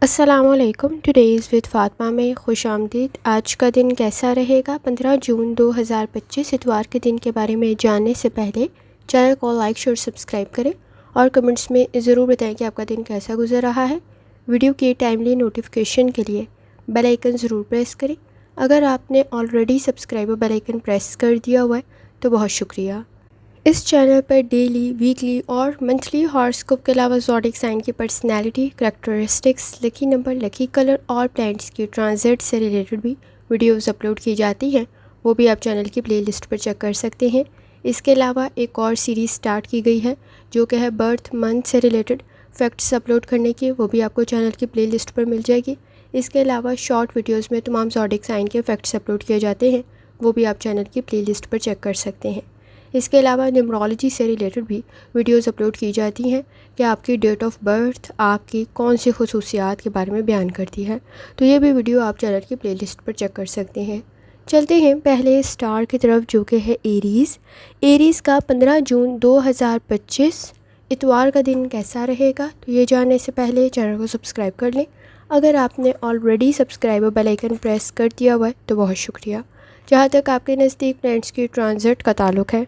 السلام علیکم. Today's with Fatima میں خوش آمدید. آج کا دن کیسا رہے گا؟ 15 جون 2025 اتوار کے دن کے بارے میں جاننے سے پہلے چینل کو لائک شیئر سبسکرائب کریں اور کمنٹس میں ضرور بتائیں کہ آپ کا دن کیسا گزر رہا ہے. ویڈیو کی ٹائملی نوٹیفیکیشن کے لیے بیل آئیکن ضرور پریس کریں. اگر آپ نے آلریڈی سبسکرائب اور بیل آئیکن پریس کر دیا ہوا ہے تو بہت شکریہ. اس چینل پر ڈیلی، ویکلی اور منتھلی ہاراسکوپ کے علاوہ زوڈیک سائن کی پرسنالٹی، کریکٹرسٹکس، لکی نمبر، لکی کلر اور پلانٹس کی ٹرانزٹ سے ریلیٹڈ بھی ویڈیوز اپلوڈ کی جاتی ہیں. وہ بھی آپ چینل کی پلے لسٹ پر چیک کر سکتے ہیں. اس کے علاوہ ایک اور سیریز سٹارٹ کی گئی ہے جو کہ ہے برتھ منتھ سے ریلیٹڈ فیکٹس اپلوڈ کرنے کی. وہ بھی آپ کو چینل کی پلے لسٹ پر مل جائے گی. اس کے علاوہ شارٹ ویڈیوز میں تمام زوڈیک سائن کے فیکٹس اپلوڈ کیے جاتے ہیں. وہ بھی آپ چینل کی پلے لسٹ پر چیک کر سکتے ہیں. اس کے علاوہ نیومرولوجی سے ریلیٹڈ بھی ویڈیوز اپلوڈ کی جاتی ہیں کہ آپ کی ڈیٹ آف برتھ آپ کی کون سی خصوصیات کے بارے میں بیان کرتی ہے. تو یہ بھی ویڈیو آپ چینل کی پلے لسٹ پر چیک کر سکتے ہیں. چلتے ہیں پہلے سٹار کی طرف جو کہ ہے ایریز. ایریز کا 15 جون 2025 اتوار کا دن کیسا رہے گا؟ تو یہ جاننے سے پہلے چینل کو سبسکرائب کر لیں. اگر آپ نے آلریڈی سبسکرائب اور بیل آئیکن پریس کر دیا ہوا ہے تو بہت شکریہ. جہاں تک آپ کے نزدیک پلانٹس کی ٹرانزٹ کا تعلق ہے،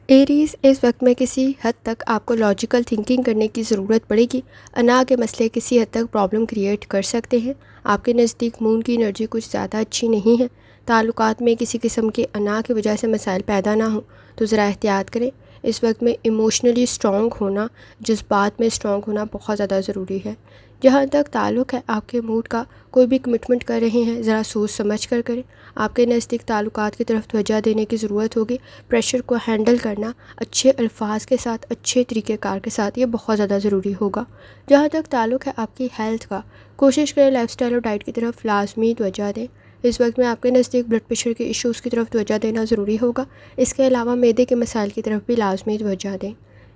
ایریز اس وقت میں کسی حد تک آپ کو لاجیکل تھنکنگ کرنے کی ضرورت پڑے گی. انا کے مسئلے کسی حد تک پرابلم کریٹ کر سکتے ہیں. آپ کے نزدیک مون کی انرجی کچھ زیادہ اچھی نہیں ہے. تعلقات میں کسی قسم کے انا کی وجہ سے مسائل پیدا نہ ہوں تو ذرا احتیاط کریں. اس وقت میں ایموشنلی اسٹرانگ ہونا، جذبات میں اسٹرانگ ہونا بہت زیادہ ضروری ہے. جہاں تک تعلق ہے آپ کے موڈ کا، کوئی بھی کمٹمنٹ کر رہے ہیں ذرا سوچ سمجھ کر کریں. آپ کے نزدیک تعلقات کی طرف توجہ دینے کی ضرورت ہوگی. پریشر کو ہینڈل کرنا اچھے الفاظ کے ساتھ، اچھے طریقہ کار کے ساتھ، یہ بہت زیادہ ضروری ہوگا. جہاں تک تعلق ہے آپ کی ہیلتھ کا، کوشش کریں لائف سٹائل اور ڈائٹ کی طرف لازمی توجہ دیں. اس وقت میں آپ کے نزدیک بلڈ پریشر کے ایشوز کی طرف توجہ دینا ضروری ہوگا. اس کے علاوہ معدے کے مسائل کی طرف بھی لازمی توجہ دیں.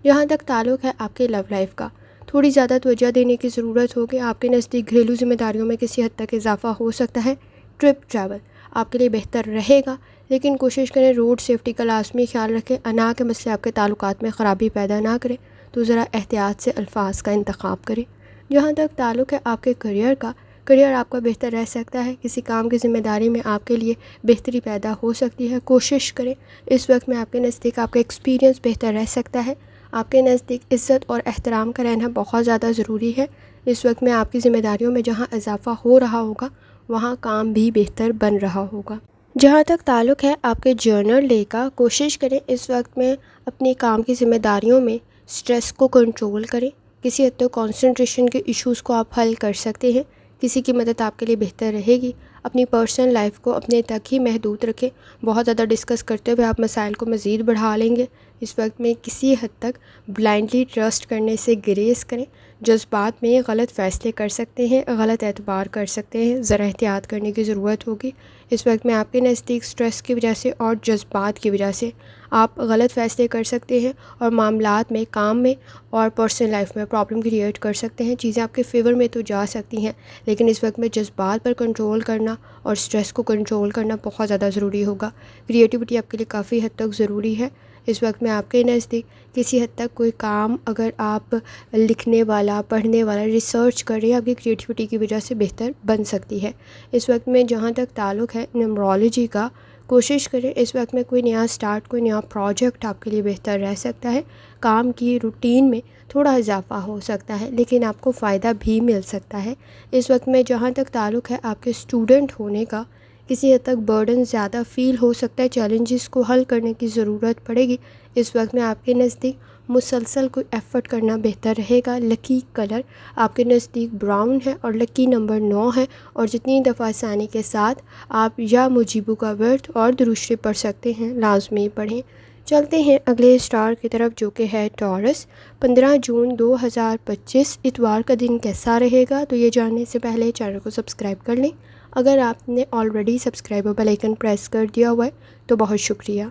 جہاں تک تعلق ہے آپ کے لو لائف کا، تھوڑی زیادہ توجہ دینے کی ضرورت ہوگی. آپ کے نزدیک گھریلو ذمہ داریوں میں کسی حد تک اضافہ ہو سکتا ہے. ٹریول آپ کے لیے بہتر رہے گا، لیکن کوشش کریں روڈ سیفٹی کا لازمی خیال رکھیں. انا کے مسئلے آپ کے تعلقات میں خرابی پیدا نہ کریں تو ذرا احتیاط سے الفاظ کا انتخاب کریں. جہاں تک تعلق ہے آپ کے کریئر کا، کریئر آپ کا بہتر رہ سکتا ہے. کسی کام کی ذمہ داری میں آپ کے لیے بہتری پیدا ہو سکتی ہے. کوشش کریں اس وقت میں آپ کے نزدیک آپ کا ایکسپیرینس بہتر رہ سکتا ہے. آپ کے نزدیک عزت اور احترام کا رہنا بہت زیادہ ضروری ہے. اس وقت میں آپ کی ذمہ داریوں میں جہاں اضافہ ہو رہا ہوگا وہاں کام بھی بہتر بن رہا ہوگا. جہاں تک تعلق ہے آپ کے جرنل ڈے کا، کوشش کریں اس وقت میں اپنی کام کی ذمہ داریوں میں سٹریس کو کنٹرول کریں. کسی حد تک کانسنٹریشن کے ایشوز کو آپ حل کر سکتے ہیں. کسی کی مدد آپ کے لیے بہتر رہے گی. اپنی پرسنل لائف کو اپنے تک ہی محدود رکھیں. بہت زیادہ ڈسکس کرتے ہوئے آپ مسائل کو مزید بڑھا لیں گے. اس وقت میں کسی حد تک بلائنڈلی ٹرسٹ کرنے سے گریز کریں. جذبات میں غلط فیصلے کر سکتے ہیں، غلط اعتبار کر سکتے ہیں. ذرا احتیاط کرنے کی ضرورت ہوگی. اس وقت میں آپ کے نزدیک سٹریس کی وجہ سے اور جذبات کی وجہ سے آپ غلط فیصلے کر سکتے ہیں اور معاملات میں، کام میں اور پرسنل لائف میں پرابلم کریٹ کر سکتے ہیں. چیزیں آپ کے فیور میں تو جا سکتی ہیں، لیکن اس وقت میں جذبات پر کنٹرول کرنا اور سٹریس کو کنٹرول کرنا بہت زیادہ ضروری ہوگا. کریٹیوٹی آپ کے لیے کافی حد تک ضروری ہے. اس وقت میں آپ کے نزدیک کسی حد تک کوئی کام اگر آپ لکھنے والا، پڑھنے والا، ریسرچ کر رہے ہیں، آپ کی کریٹیوٹی کی وجہ سے بہتر بن سکتی ہے. اس وقت میں جہاں تک تعلق ہے نیومرولوجی کا، کوشش کریں اس وقت میں کوئی نیا سٹارٹ، کوئی نیا پروجیکٹ آپ کے لیے بہتر رہ سکتا ہے. کام کی روٹین میں تھوڑا اضافہ ہو سکتا ہے لیکن آپ کو فائدہ بھی مل سکتا ہے. اس وقت میں جہاں تک تعلق ہے آپ کے اسٹوڈنٹ ہونے کا، کسی حد تک برڈن زیادہ فیل ہو سکتا ہے. چیلنجز کو حل کرنے کی ضرورت پڑے گی. اس وقت میں آپ کے نزدیک مسلسل کوئی ایفرٹ کرنا بہتر رہے گا. لکی کلر آپ کے نزدیک براؤن ہے اور لکی نمبر 9 ہے. اور جتنی دفعہ آسانی کے ساتھ آپ یا مجیبو کا ورد اور درود شریف پڑھ سکتے ہیں لازمی پڑھیں. چلتے ہیں اگلے سٹار کی طرف جو کہ ہے ٹورس. 15 جون 2025 اتوار کا دن کیسا رہے گا؟ تو یہ جاننے سے پہلے چینل کو سبسکرائب کر لیں. اگر آپ نے آلریڈی سبسکرائب اور بیل آئیکن پریس کر دیا ہوا ہے تو بہت شکریہ.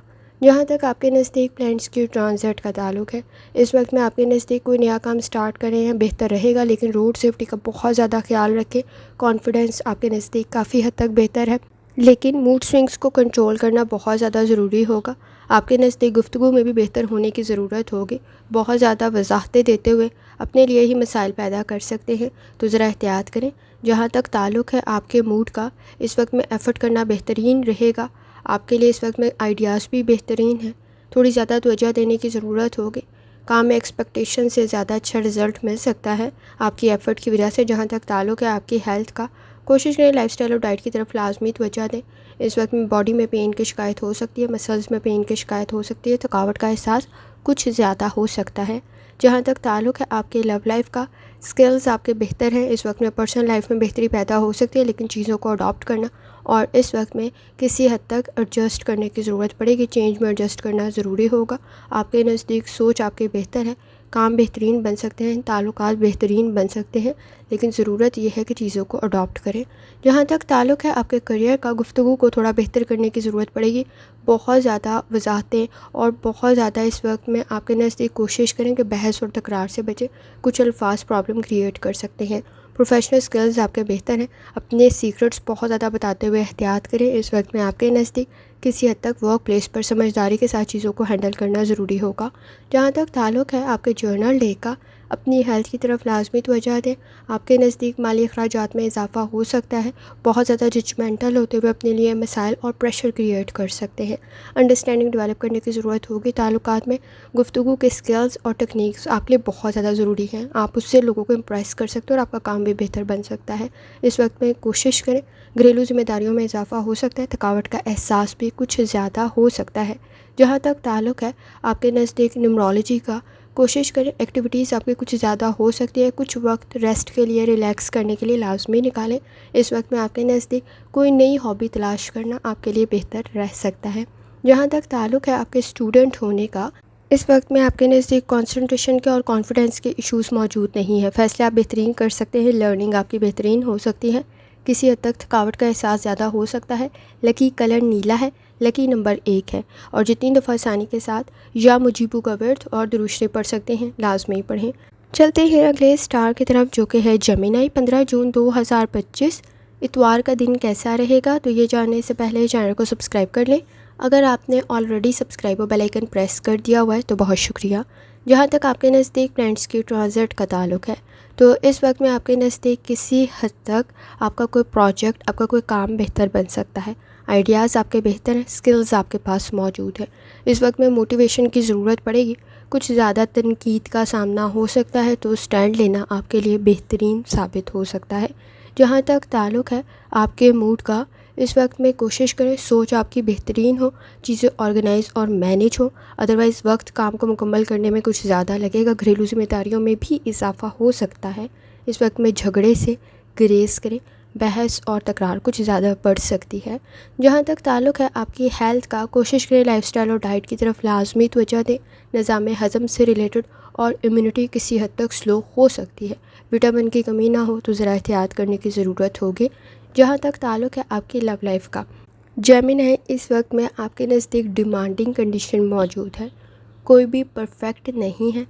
جہاں تک آپ کے نزدیک پلانٹس کی ٹرانزٹ کا تعلق ہے، اس وقت میں آپ کے نزدیک کوئی نیا کام سٹارٹ کر رہے ہیں، بہتر رہے گا، لیکن روڈ سیفٹی کا بہت زیادہ خیال رکھیں. کانفیڈنس آپ کے نزدیک کافی حد تک بہتر ہے، لیکن موڈ سوئنگز کو کنٹرول کرنا بہت زیادہ ضروری ہوگا. آپ کے نزدیک گفتگو میں بھی بہتر ہونے کی ضرورت ہوگی۔ بہت زیادہ وضاحتیں دیتے ہوئے اپنے لیے ہی مسائل پیدا کر سکتے ہیں، تو ذرا احتیاط کریں۔ جہاں تک تعلق ہے آپ کے موڈ کا، اس وقت میں ایفرٹ کرنا بہترین رہے گا۔ آپ کے لیے اس وقت میں آئیڈیاز بھی بہترین ہیں۔ تھوڑی زیادہ توجہ دینے کی ضرورت ہوگی۔ کام میں ایکسپیکٹیشن سے زیادہ اچھا رزلٹ مل سکتا ہے آپ کی ایفرٹ کی وجہ سے۔ جہاں تک تعلق ہے آپ کی ہیلتھ کا، کوشش کریں لائف سٹائل اور ڈائٹ کی طرف لازمی توجہ دیں۔ اس وقت میں باڈی میں پین کی شکایت ہو سکتی ہے، مسلز میں پین کی شکایت ہو سکتی ہے، تھکاوٹ کا احساس کچھ زیادہ ہو سکتا ہے۔ جہاں تک تعلق ہے آپ کے لو لائف کا، سکلز آپ کے بہتر ہیں۔ اس وقت میں پرسنل لائف میں بہتری پیدا ہو سکتی ہے، لیکن چیزوں کو اڈاپٹ کرنا اور اس وقت میں کسی حد تک ایڈجسٹ کرنے کی ضرورت پڑے گی، چینج میں ایڈجسٹ کرنا ضروری ہوگا۔ آپ کے نزدیک سوچ آپ کے بہتر ہے، کام بہترین بن سکتے ہیں، تعلقات بہترین بن سکتے ہیں، لیکن ضرورت یہ ہے کہ چیزوں کو اڈاپٹ کریں۔ جہاں تک تعلق ہے آپ کے کریئر کا، گفتگو کو تھوڑا بہتر کرنے کی ضرورت پڑے گی۔ بہت زیادہ وضاحتیں اور بہت زیادہ اس وقت میں آپ کے نزدیک کوشش کریں کہ بحث اور تکرار سے بچیں، کچھ الفاظ پرابلم کریٹ کر سکتے ہیں۔ پروفیشنل سکلز آپ کے بہتر ہیں، اپنے سیکرٹس بہت زیادہ بتاتے ہوئے احتیاط کریں۔ اس وقت میں آپ کے نزدیک کسی حد تک ورک پلیس پر سمجھداری کے ساتھ چیزوں کو ہینڈل کرنا ضروری ہوگا۔ جہاں تک تعلق ہے آپ کے جرنل ڈے کا، اپنی ہیلتھ کی طرف لازمی توجہ دیں۔ آپ کے نزدیک مالی اخراجات میں اضافہ ہو سکتا ہے، بہت زیادہ ججمنٹل ہوتے ہوئے اپنے لیے مسائل اور پریشر کریٹ کر سکتے ہیں۔ انڈرسٹینڈنگ ڈیولپ کرنے کی ضرورت ہوگی۔ تعلقات میں گفتگو کے سکلز اور ٹیکنیکس آپ کے لیے بہت زیادہ ضروری ہیں۔ آپ اس سے لوگوں کو امپریس کر سکتے ہیں اور آپ کا کام بھی بہتر بن سکتا ہے۔ اس وقت میں کوشش کریں، گھریلو ذمہ داریوں میں اضافہ ہو سکتا ہے، تھکاوٹ کا احساس بھی کچھ زیادہ ہو سکتا ہے۔ جہاں تک تعلق ہے آپ کے نزدیک نیورولوجی کا، کوشش کریں ایکٹیویٹیز آپ کی کچھ زیادہ ہو سکتی ہے، کچھ وقت ریسٹ کے لیے، ریلیکس کرنے کے لیے لازمی نکالیں۔ اس وقت میں آپ کے نزدیک کوئی نئی ہابی تلاش کرنا آپ کے لیے بہتر رہ سکتا ہے۔ جہاں تک تعلق ہے آپ کے اسٹوڈنٹ ہونے کا، اس وقت میں آپ کے نزدیک کنسنٹریشن کے اور کانفیڈنس کے ایشوز موجود نہیں ہیں، فیصلے آپ بہترین کر سکتے ہیں، لرننگ آپ کی بہترین ہو سکتی ہے، کسی حد تک تھکاوٹ کا احساس زیادہ ہو سکتا ہے۔ لکی کلر نیلا ہے، لکی نمبر 1 ہے، اور جتنی دفعہ آسانی کے ساتھ یا مجیبو کا ورد اور دروشرے پڑھ سکتے ہیں لازمی پڑھیں۔ چلتے ہیں اگلے سٹار کی طرف جو کہ ہے جیمنائی۔ 15 جون 2025 اتوار کا دن کیسا رہے گا؟ تو یہ جاننے سے پہلے چینل کو سبسکرائب کر لیں۔ اگر آپ نے آلریڈی سبسکرائب اور بیل آئیکن پریس کر دیا ہوا ہے تو بہت شکریہ۔ جہاں تک آپ کے نزدیک پلانٹس کی ٹرانزٹ کا تعلق ہے، تو اس وقت میں آپ کے نزدیک کسی حد تک آپ کا کوئی پروجیکٹ، آپ کا کوئی کام بہتر بن سکتا ہے، آئیڈیاز آپ کے بہتر ہیں، سکلز آپ کے پاس موجود ہیں۔ اس وقت میں موٹیویشن کی ضرورت پڑے گی، کچھ زیادہ تنقید کا سامنا ہو سکتا ہے، تو سٹینڈ لینا آپ کے لیے بہترین ثابت ہو سکتا ہے۔ جہاں تک تعلق ہے آپ کے موڈ کا، اس وقت میں کوشش کریں سوچ آپ کی بہترین ہو، چیزیں آرگنائز اور مینیج ہو، ادروائز وقت کام کو مکمل کرنے میں کچھ زیادہ لگے گا۔ گھریلو ذمہ داریوں میں بھی اضافہ ہو سکتا ہے۔ اس وقت میں جھگڑے سے گریز کریں، بحث اور تکرار کچھ زیادہ بڑھ سکتی ہے۔ جہاں تک تعلق ہے آپ کی ہیلتھ کا، کوشش کریں لائف سٹائل اور ڈائٹ کی طرف لازمی توجہ دیں۔ نظام ہضم سے ریلیٹڈ اور امیونٹی کسی حد تک سلو ہو سکتی ہے، وٹامن کی کمی نہ ہو تو ذرا احتیاط کرنے کی ضرورت ہوگی۔ جہاں تک تعلق ہے آپ کی لو لائف کا، جیمنائی اس وقت میں آپ کے نزدیک ڈیمانڈنگ کنڈیشن موجود ہے، کوئی بھی پرفیکٹ نہیں ہے،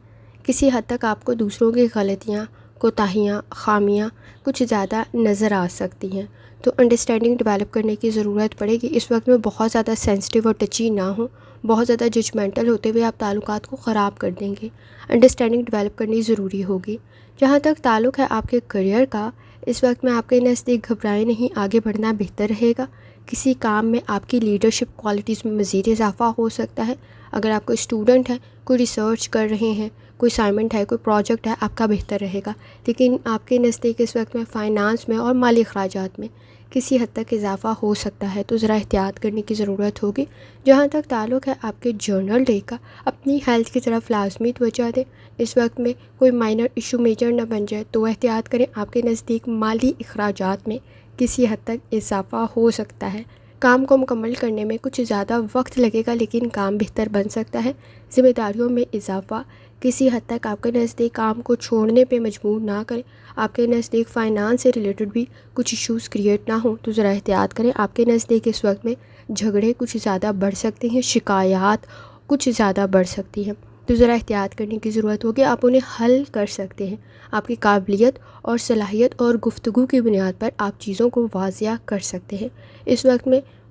کسی حد تک آپ کو دوسروں کی غلطیاں، کوتاہیاں، خامیاں کچھ زیادہ نظر آ سکتی ہیں، تو انڈرسٹینڈنگ ڈیولپ کرنے کی ضرورت پڑے گی۔ اس وقت میں بہت زیادہ سینسٹیو اور ٹچی نہ ہوں، بہت زیادہ ججمنٹل ہوتے ہوئے آپ تعلقات کو خراب کر دیں گے، انڈرسٹینڈنگ ڈیولپ کرنی ضروری ہوگی۔ جہاں تک تعلق ہے آپ کے کریئر کا، اس وقت میں آپ کے نزدیک گھبرائے نہیں، آگے بڑھنا بہتر رہے گا۔ کسی کام میں آپ کی لیڈرشپ کوالٹیز میں مزید اضافہ ہو سکتا ہے۔ اگر آپ کوئی اسٹوڈنٹ ہیں، کوئی ریسرچ کر رہے ہیں، کوئی اسائنمنٹ ہے، کوئی پروجیکٹ ہے، آپ کا بہتر رہے گا، لیکن آپ کے نزدیک اس وقت میں فائنانس میں اور مالی اخراجات میں کسی حد تک اضافہ ہو سکتا ہے، تو ذرا احتیاط کرنے کی ضرورت ہوگی۔ جہاں تک تعلق ہے آپ کے جرنل ڈے کا، اپنی ہیلتھ کی طرف لازمی توجہ دیں۔ اس وقت میں کوئی مائنر ایشو میجر نہ بن جائے تو احتیاط کریں۔ آپ کے نزدیک مالی اخراجات میں کسی حد تک اضافہ ہو سکتا ہے، کام کو مکمل کرنے میں کچھ زیادہ وقت لگے گا لیکن کام بہتر بن سکتا ہے۔ ذمہ داریوں میں اضافہ کسی حد تک آپ کے نزدیک کام کو چھوڑنے پہ مجبور نہ کریں۔ آپ کے نزدیک فائنانس سے ریلیٹڈ بھی کچھ ایشوز کریٹ نہ ہوں تو ذرا احتیاط کریں۔ آپ کے نزدیک اس وقت میں جھگڑے کچھ زیادہ بڑھ سکتے ہیں، شکایات کچھ زیادہ بڑھ سکتی ہیں، تو ذرا احتیاط کرنے کی ضرورت ہوگی۔ آپ انہیں حل کر سکتے ہیں، آپ کی قابلیت اور صلاحیت اور گفتگو کی بنیاد پر آپ چیزوں کو واضح کر سکتے ہیں۔ اس وقت میں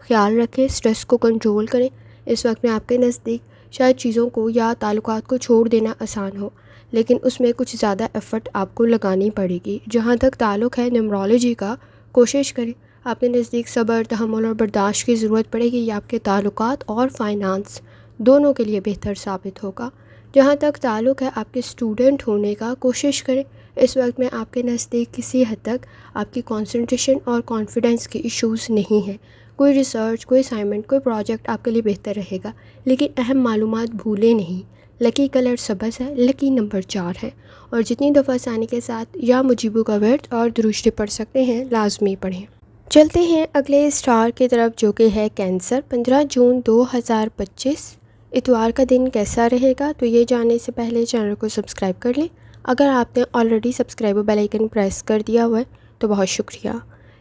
خیال رکھیں، اسٹریس کو کنٹرول کریں۔ اس وقت میں آپ کے نزدیک شاید چیزوں کو یا تعلقات کو چھوڑ دینا آسان ہو، لیکن اس میں کچھ زیادہ ایفرٹ آپ کو لگانی پڑے گی۔ جہاں تک تعلق ہے نیومرولوجی کا، کوشش کریں، آپ کے نزدیک صبر، تحمل اور برداشت کی ضرورت پڑے گی، یہ آپ کے تعلقات اور فائنانس دونوں کے لیے بہتر ثابت ہوگا۔ جہاں تک تعلق ہے آپ کے اسٹوڈنٹ ہونے کا، کوشش کریں، اس وقت میں آپ کے نزدیک کسی حد تک آپ کی کنسنٹریشن اور کانفیڈنس کی ایشوز نہیں ہیں۔ کوئی ریسرچ، کوئی اسائنمنٹ، کوئی پروجیکٹ آپ کے لیے بہتر رہے گا، لیکن اہم معلومات بھولیں نہیں۔ لکی کلر سبز ہے، لکی نمبر 4 ہے، اور جتنی دفعہ آسانی کے ساتھ یا مجیبو کا ورد اور درشتی پڑھ سکتے ہیں لازمی پڑھیں۔ چلتے ہیں اگلے اسٹار کی طرف جو کہ ہے کینسر۔ 15 جون 2025 اتوار کا دن کیسا رہے گا؟ تو یہ جاننے سے پہلے چینل کو سبسکرائب کر لیں۔ اگر آپ نے already subscribe bell icon press کر دیا ہوا ہے تو بہت شکریہ۔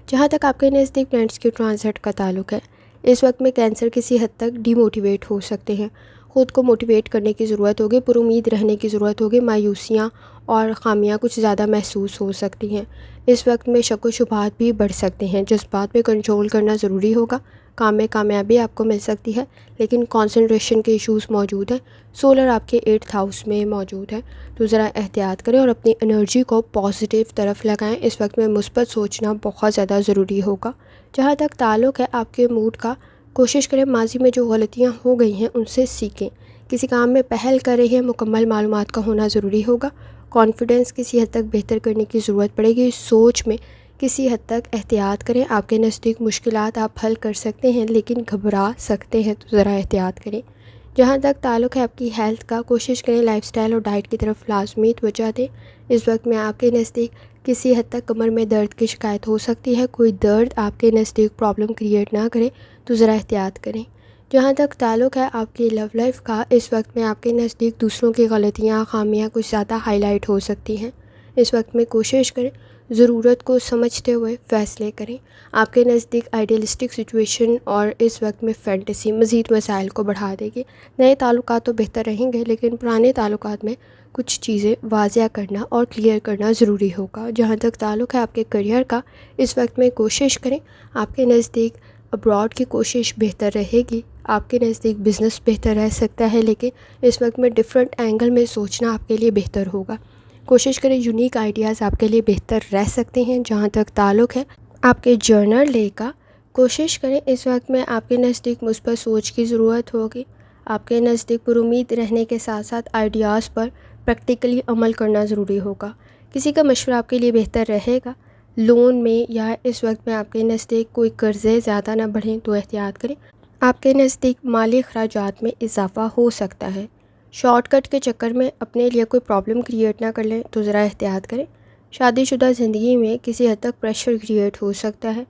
جہاں تک آپ کے نزدیک پلانٹس کی ٹرانزٹ کا تعلق ہے، اس وقت میں کینسر کسی حد تک ڈی موٹیویٹ ہو سکتے ہیں، خود کو موٹیویٹ کرنے کی ضرورت ہوگی، پر امید رہنے کی ضرورت ہوگی، مایوسیاں اور خامیاں کچھ زیادہ محسوس ہو سکتی ہیں۔ اس وقت میں شک و شبہات بھی بڑھ سکتے ہیں، جذبات پہ کنٹرول کرنا ضروری ہوگا۔ کام میں کامیابی آپ کو مل سکتی ہے، لیکن کانسنٹریشن کے ایشوز موجود ہیں۔ سولر آپ کے 8th ہاؤس میں موجود ہے، تو ذرا احتیاط کریں اور اپنی انرجی کو پازیٹیو طرف لگائیں۔ اس وقت میں مثبت سوچنا بہت زیادہ ضروری ہوگا۔ جہاں تک تعلق ہے آپ کے موڈ کا، کوشش کریں ماضی میں جو غلطیاں ہو گئی ہیں ان سے سیکھیں۔ کسی کام میں پہل کر رہے ہیں، مکمل معلومات کا ہونا ضروری ہوگا۔ کانفیڈنس کسی حد تک بہتر کرنے کی ضرورت پڑے گی۔ سوچ میں کسی حد تک احتیاط کریں۔ آپ کے نزدیک مشکلات آپ حل کر سکتے ہیں، لیکن گھبرا سکتے ہیں، تو ذرا احتیاط کریں۔ جہاں تک تعلق ہے آپ کی ہیلتھ کا، کوشش کریں لائف سٹائل اور ڈائٹ کی طرف لازمی توجہ دیں۔ اس وقت میں آپ کے نزدیک کسی حد تک کمر میں درد کی شکایت ہو سکتی ہے، کوئی درد آپ کے نزدیک پرابلم کریٹ نہ کرے، تو ذرا احتیاط کریں۔ جہاں تک تعلق ہے آپ کی لو لائف کا، اس وقت میں آپ کے نزدیک دوسروں کی غلطیاں، خامیاں کچھ زیادہ ہائی لائٹ ہو سکتی ہیں۔ اس وقت میں کوشش کریں ضرورت کو سمجھتے ہوئے فیصلے کریں۔ آپ کے نزدیک آئیڈیلسٹک سچویشن اور اس وقت میں فینٹیسی مزید مسائل کو بڑھا دے گی۔ نئے تعلقات تو بہتر رہیں گے، لیکن پرانے تعلقات میں کچھ چیزیں واضح کرنا اور کلیئر کرنا ضروری ہوگا۔ جہاں تک تعلق ہے آپ کے کریئر کا، اس وقت میں کوشش کریں، آپ کے نزدیک ابراڈ کی کوشش بہتر رہے گی۔ آپ کے نزدیک بزنس بہتر رہ سکتا ہے، لیکن اس وقت میں ڈیفرنٹ اینگل میں سوچنا آپ کے لیے بہتر ہوگا۔ کوشش کریں یونیک آئیڈیاز آپ کے لیے بہتر رہ سکتے ہیں۔ جہاں تک تعلق ہے آپ کے جرنل لے کا، کوشش کریں اس وقت میں آپ کے نزدیک مثبت سوچ کی ضرورت ہوگی۔ آپ کے نزدیک پر امید رہنے کے ساتھ ساتھ آئیڈیاز پر پریکٹیکلی عمل کرنا ضروری ہوگا۔ کسی کا مشورہ آپ کے لیے بہتر رہے گا۔ لون میں یا اس وقت میں آپ کے نزدیک کوئی قرضے زیادہ نہ بڑھیں تو احتیاط کریں۔ آپ کے نزدیک مالی اخراجات میں اضافہ ہو سکتا ہے۔ شارٹ کٹ کے چکر میں اپنے لیے کوئی پرابلم کریٹ نہ کر لیں، تو ذرا احتیاط کریں۔ شادی شدہ زندگی میں کسی حد تک پریشر کریٹ ہو سکتا ہے۔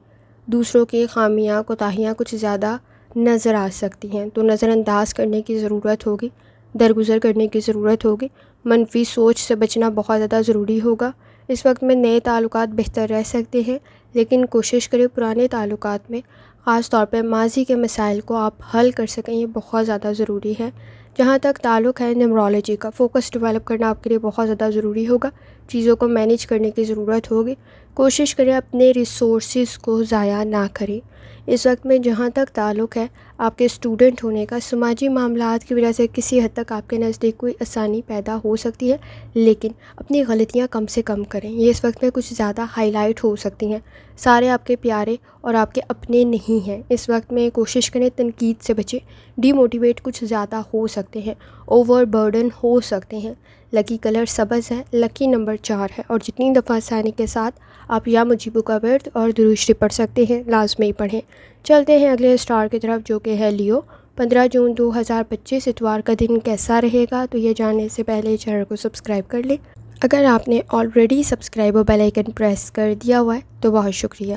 دوسروں کی خامیاں، کوتاہیاں کچھ زیادہ نظر آ سکتی ہیں، تو نظر انداز کرنے کی ضرورت ہوگی، درگزر کرنے کی ضرورت ہوگی۔ منفی سوچ سے بچنا بہت زیادہ ضروری ہوگا۔ اس وقت میں نئے تعلقات بہتر رہ سکتے ہیں، لیکن کوشش کریں پرانے تعلقات میں خاص طور پہ ماضی کے مسائل کو آپ حل کر سکیں، یہ بہت زیادہ ضروری ہے۔ جہاں تک تعلق ہے نیورولوجی کا، فوکس ڈیولپ کرنا آپ کے لیے بہت زیادہ ضروری ہوگا۔ چیزوں کو مینیج کرنے کی ضرورت ہوگی۔ کوشش کریں اپنے ریسورسز کو ضائع نہ کریں۔ اس وقت میں جہاں تک تعلق ہے آپ کے اسٹوڈنٹ ہونے کا، سماجی معاملات کی وجہ سے کسی حد تک آپ کے نزدیک کوئی آسانی پیدا ہو سکتی ہے، لیکن اپنی غلطیاں کم سے کم کریں، یہ اس وقت میں کچھ زیادہ ہائی لائٹ ہو سکتی ہیں۔ سارے آپ کے پیارے اور آپ کے اپنے نہیں ہیں۔ اس وقت میں کوشش کریں تنقید سے بچیں، ڈی موٹیویٹ کچھ زیادہ ہو سکتے ہیں، اوور برڈن ہو سکتے ہیں۔ لکی کلر سبز ہے، لکی نمبر 4 ہے، اور جتنی دفعہ آسانی کے ساتھ آپ یا مجیبو کا ورد اور درشتی پڑھ سکتے ہیں لازمی پڑھیں۔ چلتے ہیں اگلے اسٹار کی طرف جو کہ ہے لیو۔ 15 جون 2025 اتوار کا دن کیسا رہے گا؟ تو یہ جاننے سے پہلے چینل کو سبسکرائب کر لیں۔ اگر آپ نے آلریڈی سبسکرائب اور بیل آئیکن پریس کر دیا ہوا ہے تو بہت شکریہ۔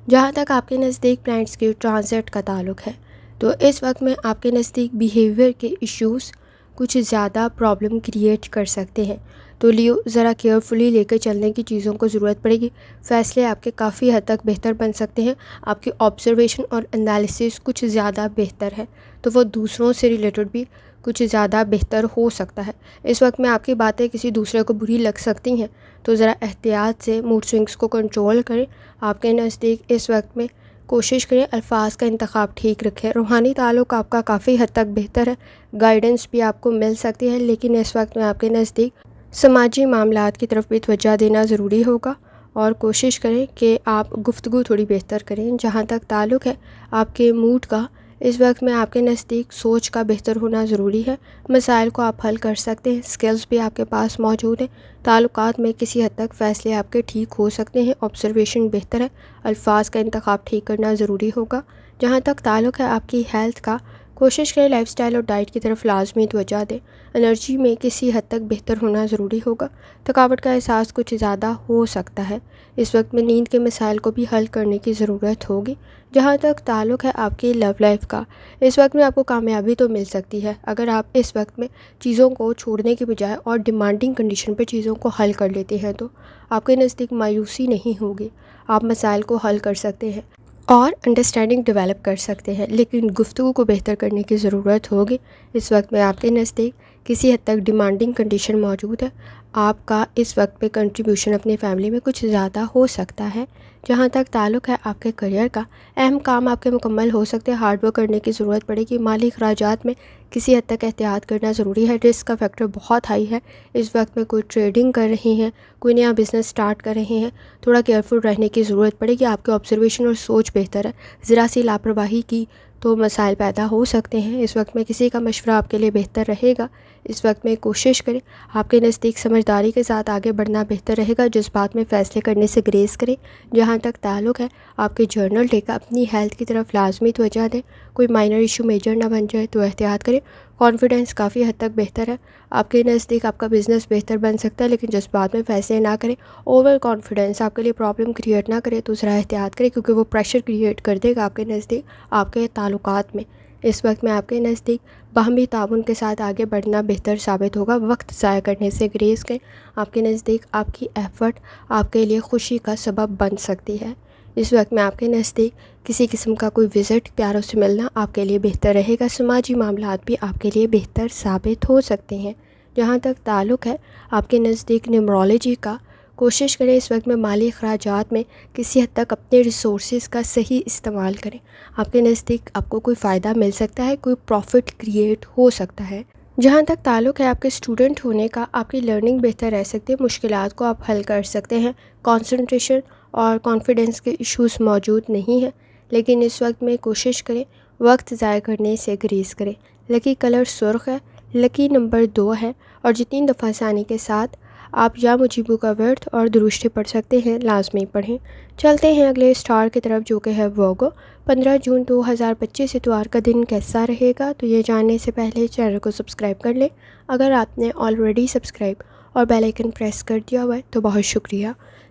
جہاں تک آپ کے نزدیک پلانٹس کی ٹرانزٹ کا تعلق ہے، تو اس وقت میں آپ کے نزدیک بیہیویئر کے ایشوز کچھ زیادہ پرابلم کریٹ کر سکتے ہیں، تو لیو ذرا کیئرفلی لے کے چلنے کی چیزوں کو ضرورت پڑے گی۔ فیصلے آپ کے کافی حد تک بہتر بن سکتے ہیں۔ آپ کی آبزرویشن اور انالیسس کچھ زیادہ بہتر ہے، تو وہ دوسروں سے ریلیٹڈ بھی کچھ زیادہ بہتر ہو سکتا ہے۔ اس وقت میں آپ کی باتیں کسی دوسرے کو بری لگ سکتی ہیں، تو ذرا احتیاط سے موڈ سوئنگس کو کنٹرول کریں۔ آپ کے نزدیک اس وقت میں کوشش کریں الفاظ کا انتخاب ٹھیک رکھیں۔ روحانی تعلق آپ کا کافی حد تک بہتر ہے، گائیڈنس بھی آپ کو مل سکتی ہے، لیکن اس وقت میں آپ کے نزدیک سماجی معاملات کی طرف بھی توجہ دینا ضروری ہوگا، اور کوشش کریں کہ آپ گفتگو تھوڑی بہتر کریں۔ جہاں تک تعلق ہے آپ کے موڈ کا، اس وقت میں آپ کے نزدیک سوچ کا بہتر ہونا ضروری ہے۔ مسائل کو آپ حل کر سکتے ہیں، سکلز بھی آپ کے پاس موجود ہیں۔ تعلقات میں کسی حد تک فیصلے آپ کے ٹھیک ہو سکتے ہیں، آبزرویشن بہتر ہے، الفاظ کا انتخاب ٹھیک کرنا ضروری ہوگا۔ جہاں تک تعلق ہے آپ کی ہیلتھ کا، کوشش کریں لائف سٹائل اور ڈائٹ کی طرف لازمی توجہ دیں۔ انرجی میں کسی حد تک بہتر ہونا ضروری ہوگا۔ تھکاوٹ کا احساس کچھ زیادہ ہو سکتا ہے، اس وقت میں نیند کے مسائل کو بھی حل کرنے کی ضرورت ہوگی۔ جہاں تک تعلق ہے آپ کی لو لائف کا، اس وقت میں آپ کو کامیابی تو مل سکتی ہے اگر آپ اس وقت میں چیزوں کو چھوڑنے کے بجائے اور ڈیمانڈنگ کنڈیشن پہ چیزوں کو حل کر لیتے ہیں، تو آپ کے نزدیک مایوسی نہیں ہوگی، آپ مسائل کو حل کر سکتے ہیں اور انڈرسٹینڈنگ ڈیولپ کر سکتے ہیں، لیکن گفتگو کو بہتر کرنے کی ضرورت ہوگی۔ اس وقت میں آپ کے نزدیک کسی حد تک ڈیمانڈنگ کنڈیشن موجود ہے، آپ کا اس وقت پہ کنٹریبیوشن اپنی فیملی میں کچھ زیادہ ہو سکتا ہے۔ جہاں تک تعلق ہے آپ کے کریئر کا، اہم کام آپ کے مکمل ہو سکتے ہیں، ہارڈ ورک کرنے کی ضرورت پڑے گی۔ مالی اخراجات میں کسی حد تک احتیاط کرنا ضروری ہے، رسک کا فیکٹر بہت ہائی ہے۔ اس وقت میں کوئی ٹریڈنگ کر رہے ہیں، کوئی نیا بزنس سٹارٹ کر رہے ہیں، تھوڑا کیئرفل رہنے کی ضرورت پڑے گی۔ آپ کے آبزرویشن اور سوچ بہتر ہے، ذرا سی لاپرواہی کی تو مسائل پیدا ہو سکتے ہیں۔ اس وقت میں کسی کا مشورہ آپ کے لیے بہتر رہے گا۔ اس وقت میں کوشش کریں آپ کے نزدیک سمجھداری کے ساتھ آگے بڑھنا بہتر رہے گا، جس بات میں فیصلے کرنے سے گریز کریں۔ جہاں تک تعلق ہے آپ کے جرنل ڈے کا، اپنی ہیلتھ کی طرف لازمی توجہ دیں، کوئی مائنر ایشو میجر نہ بن جائے تو احتیاط کریں۔ کانفیڈنس کافی حد تک بہتر ہے، آپ کے نزدیک آپ کا بزنس بہتر بن سکتا ہے، لیکن جس بات میں فیصلے نہ کریں، اوور کانفیڈنس آپ کے لیے پرابلم کریٹ نہ کرے تو ذرا احتیاط کریں، کیونکہ وہ پریشر کریٹ کر دے گا آپ کے نزدیک آپ کے تعلقات میں۔ اس وقت میں آپ کے نزدیک باہمی تعاون کے ساتھ آگے بڑھنا بہتر ثابت ہوگا، وقت ضائع کرنے سے گریز کریں۔ آپ کے نزدیک آپ کی ایفرٹ آپ کے لیے خوشی کا سبب بن سکتی ہے۔ اس وقت میں آپ کے نزدیک کسی قسم کا کوئی وزٹ، پیاروں سے ملنا آپ کے لیے بہتر رہے گا۔ سماجی معاملات بھی آپ کے لیے بہتر ثابت ہو سکتے ہیں۔ جہاں تک تعلق ہے آپ کے نزدیک نیومرولوجی کا، کوشش کریں اس وقت میں مالی اخراجات میں کسی حد تک اپنے ریسورسز کا صحیح استعمال کریں۔ آپ کے نزدیک آپ کو کوئی فائدہ مل سکتا ہے، کوئی پروفٹ کریٹ ہو سکتا ہے۔ جہاں تک تعلق ہے آپ کے اسٹوڈنٹ ہونے کا، آپ کی لرننگ بہتر رہ سکتی ہے، مشکلات کو آپ حل کر سکتے ہیں۔ کانسنٹریشن اور کانفیڈنس کے ایشوز موجود نہیں ہیں، لیکن اس وقت میں کوشش کریں وقت ضائع کرنے سے گریز کریں۔ لکی کلر سرخ ہے، لکی نمبر 2 ہے، اور جتنی دفعہ آسانی کے ساتھ آپ یا مجیبو کا ورد اور درشتے پڑھ سکتے ہیں، لازمی پڑھیں۔ چلتے ہیں اگلے اسٹار کی طرف، جو کہ ہے وارگو۔ 15 جون 2025 اتوار کا دن کیسا رہے گا، تو یہ جاننے سے پہلے چینل کو سبسکرائب کر لیں اگر آپ نے آلریڈی سبسکرائب اور بیل آئیکن پریس کر دیا ہوا ہے تو بہت شکریہ۔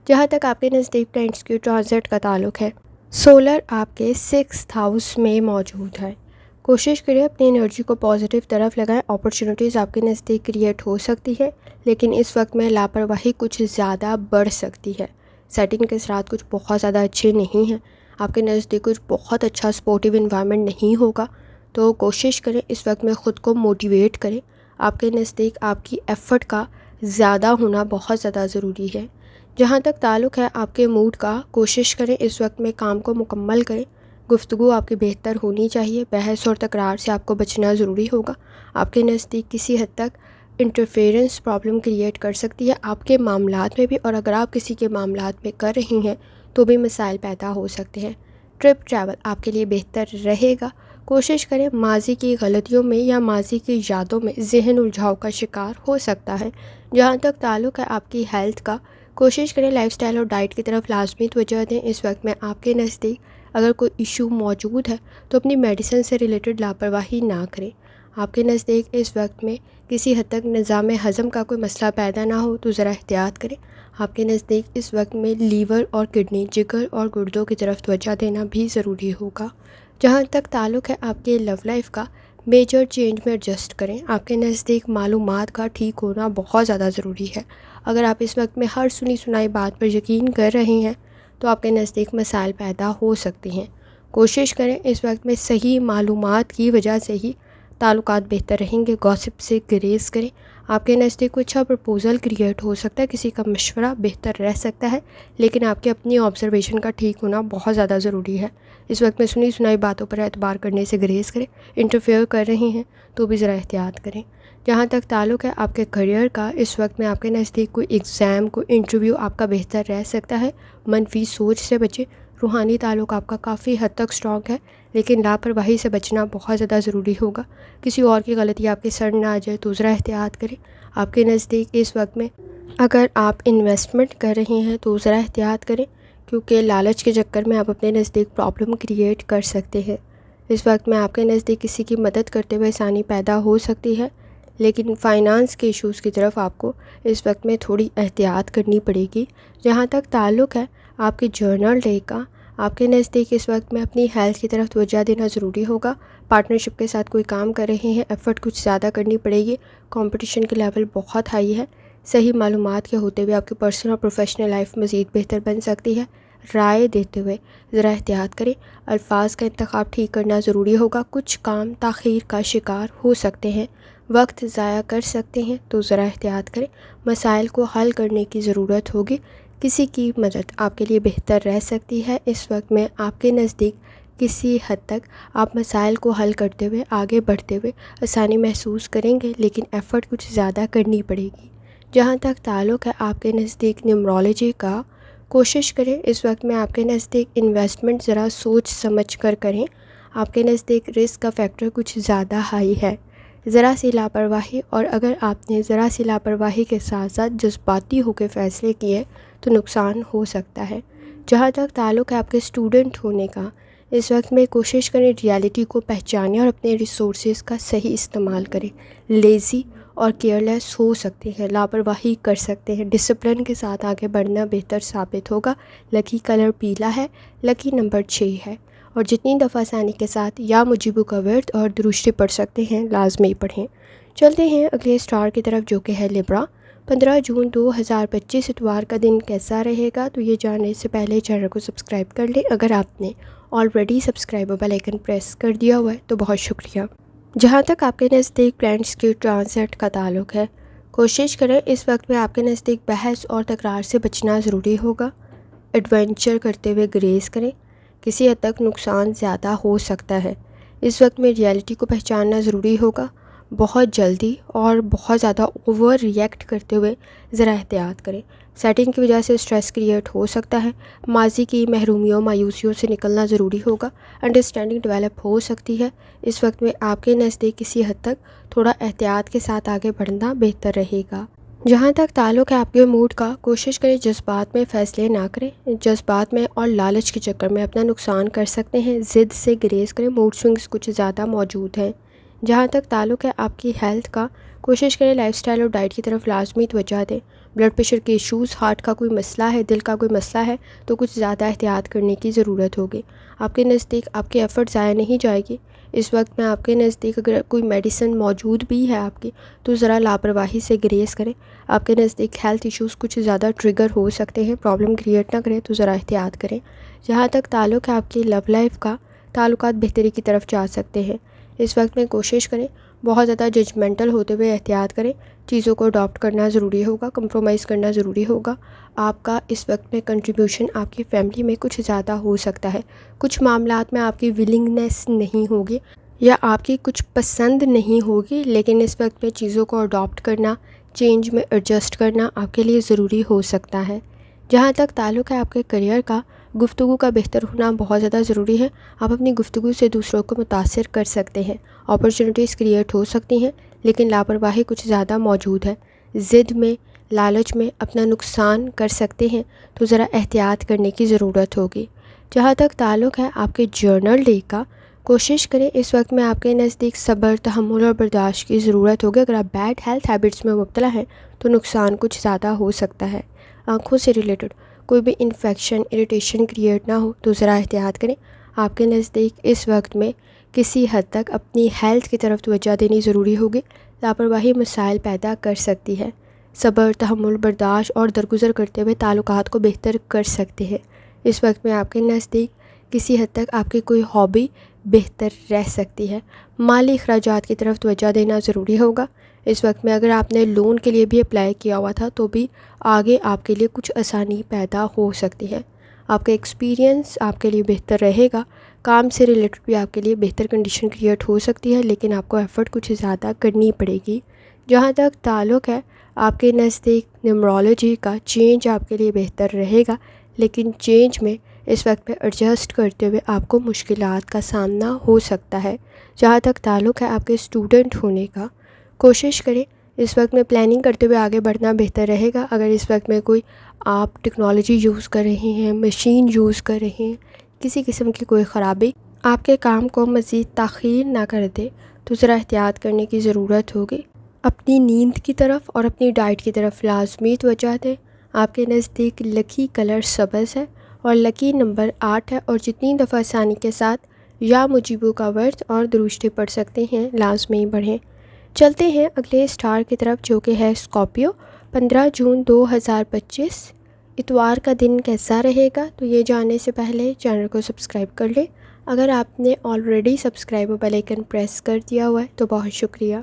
جہاں تک آپ کے نزدیک پلانٹس کی ٹرانزٹ کا تعلق ہے، سولر آپ کے 6th ہاؤس میں موجود ہے۔ کوشش کریں اپنی انرجی کو پازیٹیو طرف لگائیں، اپرچونیٹیز آپ کے نزدیک کریٹ ہو سکتی ہے، لیکن اس وقت میں لاپرواہی کچھ زیادہ بڑھ سکتی ہے۔ سیٹنگ کے اثرات کچھ بہت زیادہ اچھے نہیں ہیں، آپ کے نزدیک کچھ بہت اچھا سپورٹیو انوائرمنٹ نہیں ہوگا، تو کوشش کریں اس وقت میں خود کو موٹیویٹ کریں۔ آپ کے نزدیک آپ کی ایفرٹ کا زیادہ ہونا بہت زیادہ ضروری ہے۔ جہاں تک تعلق ہے آپ کے موڈ کا، کوشش کریں اس وقت میں کام کو مکمل کریں، گفتگو آپ کی بہتر ہونی چاہیے، بحث اور تکرار سے آپ کو بچنا ضروری ہوگا۔ آپ کے نزدیک کسی حد تک انٹرفیئرنس پرابلم کریٹ کر سکتی ہے آپ کے معاملات میں بھی، اور اگر آپ کسی کے معاملات میں کر رہی ہیں تو بھی مسائل پیدا ہو سکتے ہیں۔ ٹریول آپ کے لیے بہتر رہے گا۔ کوشش کریں ماضی کی غلطیوں میں یا ماضی کی یادوں میں ذہن الجھاؤ کا شکار ہو سکتا ہے۔ جہاں تک تعلق ہے آپ کی ہیلتھ کا، کوشش کریں لائف سٹائل اور ڈائٹ کی طرف لازمی توجہ دیں۔ اس وقت میں آپ کے نزدیک اگر کوئی ایشو موجود ہے تو اپنی میڈیسن سے ریلیٹڈ لاپرواہی نہ کریں۔ آپ کے نزدیک اس وقت میں کسی حد تک نظام ہضم کا کوئی مسئلہ پیدا نہ ہو تو ذرا احتیاط کریں۔ آپ کے نزدیک اس وقت میں لیور اور کڈنی، جگر اور گردوں کی طرف توجہ دینا بھی ضروری ہوگا۔ جہاں تک تعلق ہے آپ کے لو لائف کا، میجر چینج میں ایڈجسٹ کریں۔ آپ کے نزدیک معلومات کا ٹھیک ہونا بہت زیادہ ضروری ہے۔ اگر آپ اس وقت میں ہر سنی سنائی بات پر یقین کر رہے ہیں تو آپ کے نزدیک مسائل پیدا ہو سکتے ہیں۔ کوشش کریں اس وقت میں صحیح معلومات کی وجہ سے ہی تعلقات بہتر رہیں گے، گوسپ سے گریز کریں۔ آپ کے نزدیک کوئی اچھا پرپوزل کریٹ ہو سکتا ہے، کسی کا مشورہ بہتر رہ سکتا ہے، لیکن آپ کے اپنی آبزرویشن کا ٹھیک ہونا بہت زیادہ ضروری ہے۔ اس وقت میں سنی سنائی باتوں پر اعتبار کرنے سے گریز کریں۔ انٹرفیئر کر رہے ہیں تو بھی ذرا احتیاط کریں۔ جہاں تک تعلق ہے آپ کے کریئر کا، اس وقت میں آپ کے نزدیک کوئی ایگزام، کوئی انٹرویو آپ کا بہتر رہ سکتا ہے۔ منفی سوچ سے بچیں۔ روحانی تعلق آپ کا کافی حد تک اسٹرانگ ہے، لیکن لاپرواہی سے بچنا بہت زیادہ ضروری ہوگا۔ کسی اور کی غلطی آپ کے سر نہ آ جائے تو ذرا احتیاط کریں۔ آپ کے نزدیک اس وقت میں اگر آپ انویسٹمنٹ کر رہے ہیں تو ذرا احتیاط کریں، کیونکہ لالچ کے چکر میں آپ اپنے نزدیک پرابلم کریٹ کر سکتے ہیں۔ اس وقت میں آپ کے نزدیک کسی کی مدد کرتے ہوئے آسانی پیدا ہو سکتی ہے، لیکن فائنانس کے ایشوز کی طرف آپ کو اس وقت میں تھوڑی احتیاط کرنی پڑے گی۔ جہاں تک تعلق ہے آپ کے جرنل ڈے کا، آپ کے نزدیک اس وقت میں اپنی ہیلتھ کی طرف توجہ دینا ضروری ہوگا۔ پارٹنرشپ کے ساتھ کوئی کام کر رہے ہیں، ایفرٹ کچھ زیادہ کرنی پڑے گی۔ کمپٹیشن کے لیول بہت ہائی ہے۔ صحیح معلومات کے ہوتے ہوئے آپ کی پرسنل اور پروفیشنل لائف مزید بہتر بن سکتی ہے۔ رائے دیتے ہوئے ذرا احتیاط کریں۔ الفاظ کا انتخاب ٹھیک کرنا ضروری ہوگا۔ کچھ کام تاخیر کا شکار ہو سکتے ہیں، وقت ضائع کر سکتے ہیں، تو ذرا احتیاط کریں۔ مسائل کو حل کرنے کی ضرورت ہوگی۔ کسی کی مدد آپ کے لیے بہتر رہ سکتی ہے۔ اس وقت میں آپ کے نزدیک کسی حد تک آپ مسائل کو حل کرتے ہوئے، آگے بڑھتے ہوئے آسانی محسوس کریں گے، لیکن ایفرٹ کچھ زیادہ کرنی پڑے گی۔ جہاں تک تعلق ہے آپ کے نزدیک نیومرولوجی کا، کوشش کریں اس وقت میں آپ کے نزدیک انویسٹمنٹ ذرا سوچ سمجھ کر کریں۔ آپ کے نزدیک رسک کا فیکٹر کچھ زیادہ ہائی ہے۔ ذرا سی لاپرواہی، اور اگر آپ نے ذرا سی لاپرواہی کے ساتھ ساتھ جذباتی ہو کے فیصلے کیے تو نقصان ہو سکتا ہے۔ جہاں تک تعلق ہے آپ کے اسٹوڈنٹ ہونے کا، اس وقت میں کوشش کریں ریالٹی کو پہچانیں اور اپنے ریسورسز کا صحیح استعمال کریں۔ لیزی اور کیئرلیس ہو سکتے ہیں، لاپرواہی کر سکتے ہیں۔ ڈسپلن کے ساتھ آگے بڑھنا بہتر ثابت ہوگا۔ لکی کلر پیلا ہے، لکی نمبر 6 ہے، اور جتنی دفعہ آسانی کے ساتھ یا مجیبو کا ورد اور درشتی پڑھ سکتے ہیں لازمی پڑھیں۔ چلتے ہیں اگلے اسٹار کی طرف جو کہ ہے لبرا۔ 15 جون 2025 اتوار کا دن کیسا رہے گا، تو یہ جاننے سے پہلے چینل کو سبسکرائب کر لیں۔ اگر آپ نے already subscribe bell icon press کر دیا ہوا ہے تو بہت شکریہ۔ جہاں تک آپ کے نزدیک پلانٹس کے ٹرانزٹ کا تعلق ہے، کوشش کریں اس وقت میں آپ کے نزدیک بحث اور تکرار سے بچنا ضروری ہوگا۔ ایڈونچر کرتے ہوئے گریز کریں، کسی حد تک نقصان زیادہ ہو سکتا ہے۔ اس وقت میں ریالٹی کو پہچاننا ضروری ہوگا۔ بہت جلدی اور بہت زیادہ اوور ریئیکٹ کرتے ہوئے ذرا احتیاط کریں۔ سیٹنگ کی وجہ سے اسٹریس کریٹ ہو سکتا ہے۔ ماضی کی محرومیوں، مایوسیوں سے نکلنا ضروری ہوگا۔ انڈرسٹینڈنگ ڈیولپ ہو سکتی ہے۔ اس وقت میں آپ کے نزدیک کسی حد تک تھوڑا احتیاط کے ساتھ آگے بڑھنا بہتر رہے گا۔ جہاں تک تعلق ہے آپ کے موڈ کا، کوشش کریں جذبات میں فیصلے نہ کریں۔ جذبات میں اور لالچ کے چکر میں اپنا نقصان کر سکتے ہیں۔ ضد سے گریز کریں، موڈ سوئنگز کچھ زیادہ موجود ہیں۔ جہاں تک تعلق ہے آپ کی ہیلتھ کا، کوشش کریں لائف سٹائل اور ڈائٹ کی طرف لازمی توجہ دیں۔ بلڈ پریشر کے ایشوز، ہارٹ کا کوئی مسئلہ ہے، دل کا کوئی مسئلہ ہے تو کچھ زیادہ احتیاط کرنے کی ضرورت ہوگی۔ آپ کے نزدیک آپ کی ایفرٹ ضائع نہیں جائے گی۔ اس وقت میں آپ کے نزدیک اگر کوئی میڈیسن موجود بھی ہے آپ کی تو ذرا لاپرواہی سے گریز کریں۔ آپ کے نزدیک ہیلتھ ایشوز کچھ زیادہ ٹریگر ہو سکتے ہیں، پرابلم کریٹ نہ کریں تو ذرا احتیاط کریں۔ جہاں تک تعلق ہے آپ کی لو لائف کا، تعلقات بہتری کی طرف جا سکتے ہیں۔ اس وقت میں کوشش کریں بہت زیادہ ججمنٹل ہوتے ہوئے احتیاط کریں۔ چیزوں کو اڈاپٹ کرنا ضروری ہوگا، کمپرومائز کرنا ضروری ہوگا۔ آپ کا اس وقت میں کنٹریبیوشن آپ کی فیملی میں کچھ زیادہ ہو سکتا ہے۔ کچھ معاملات میں آپ کی ولنگنیس نہیں ہوگی یا آپ کی کچھ پسند نہیں ہوگی، لیکن اس وقت میں چیزوں کو اڈاپٹ کرنا، چینج میں ایڈجسٹ کرنا آپ کے لیے ضروری ہو سکتا ہے۔ جہاں تک تعلق ہے آپ کے کریئر کا، گفتگو کا بہتر ہونا بہت زیادہ ضروری ہے۔ آپ اپنی گفتگو سے دوسروں کو متاثر کر سکتے ہیں۔ اپرچونیٹیز کریٹ ہو سکتی ہیں، لیکن لاپرواہی کچھ زیادہ موجود ہے۔ ضد میں، لالچ میں اپنا نقصان کر سکتے ہیں تو ذرا احتیاط کرنے کی ضرورت ہوگی۔ جہاں تک تعلق ہے آپ کے جرنل ڈے کا، کوشش کریں اس وقت میں آپ کے نزدیک صبر، تحمل اور برداشت کی ضرورت ہوگی۔ اگر آپ بیڈ ہیلتھ ہیبٹس میں مبتلا ہیں تو نقصان کچھ زیادہ ہو سکتا ہے۔ آنکھوں سے ریلیٹڈ کوئی بھی انفیکشن، اریٹیشن کریٹ نہ ہو تو ذرا احتیاط کریں۔ آپ کے نزدیک اس وقت میں کسی حد تک اپنی ہیلتھ کی طرف توجہ دینی ضروری ہوگی۔ لاپرواہی مسائل پیدا کر سکتی ہے۔ صبر، تحمل، برداشت اور درگزر کرتے ہوئے تعلقات کو بہتر کر سکتے ہیں۔ اس وقت میں آپ کے نزدیک کسی حد تک آپ کی کوئی ہابی بہتر رہ سکتی ہے۔ مالی اخراجات کی طرف توجہ دینا ضروری ہوگا۔ اس وقت میں اگر آپ نے لون کے لیے بھی اپلائی کیا ہوا تھا تو بھی آگے آپ کے لیے کچھ آسانی پیدا ہو سکتی ہے۔ آپ کا ایکسپیرینس آپ کے لیے بہتر رہے گا۔ کام سے ریلیٹڈ بھی آپ کے لیے بہتر کنڈیشن کریٹ ہو سکتی ہے، لیکن آپ کو ایفرٹ کچھ زیادہ کرنی پڑے گی۔ جہاں تک تعلق ہے آپ کے نزدیک نیومرولوجی کا چینج آپ کے لیے بہتر رہے گا، لیکن چینج میں اس وقت میں ایڈجسٹ کرتے ہوئے آپ کو مشکلات کا سامنا ہو سکتا ہے۔ جہاں تک تعلق ہے آپ کے اسٹوڈنٹ ہونے کا، کوشش کریں اس وقت میں پلاننگ کرتے ہوئے آگے بڑھنا بہتر رہے گا۔ اگر اس وقت میں کوئی آپ ٹیکنالوجی یوز کر رہے ہیں، مشین یوز کر رہے ہیں، کسی قسم کی کوئی خرابی آپ کے کام کو مزید تاخیر نہ کر دے تو ذرا احتیاط کرنے کی ضرورت ہوگی۔ اپنی نیند کی طرف اور اپنی ڈائٹ کی طرف لازمی توجہ دیں۔ آپ کے نزدیک لکی کلر سبز ہے اور لکی نمبر 8 ہے، اور جتنی دفعہ آسانی کے ساتھ یا مجیبوں کا ورد اور درشتی پڑھ سکتے ہیں لازمی پڑھیں۔ چلتے ہیں اگلے اسٹار کی طرف جو کہ ہے اسکارپیو۔ 15 جون 2025 اتوار کا دن کیسا رہے گا، تو یہ جاننے سے پہلے چینل کو سبسکرائب کر لیں۔ اگر آپ نے already subscribe bell icon press کر دیا ہوا ہے تو بہت شکریہ۔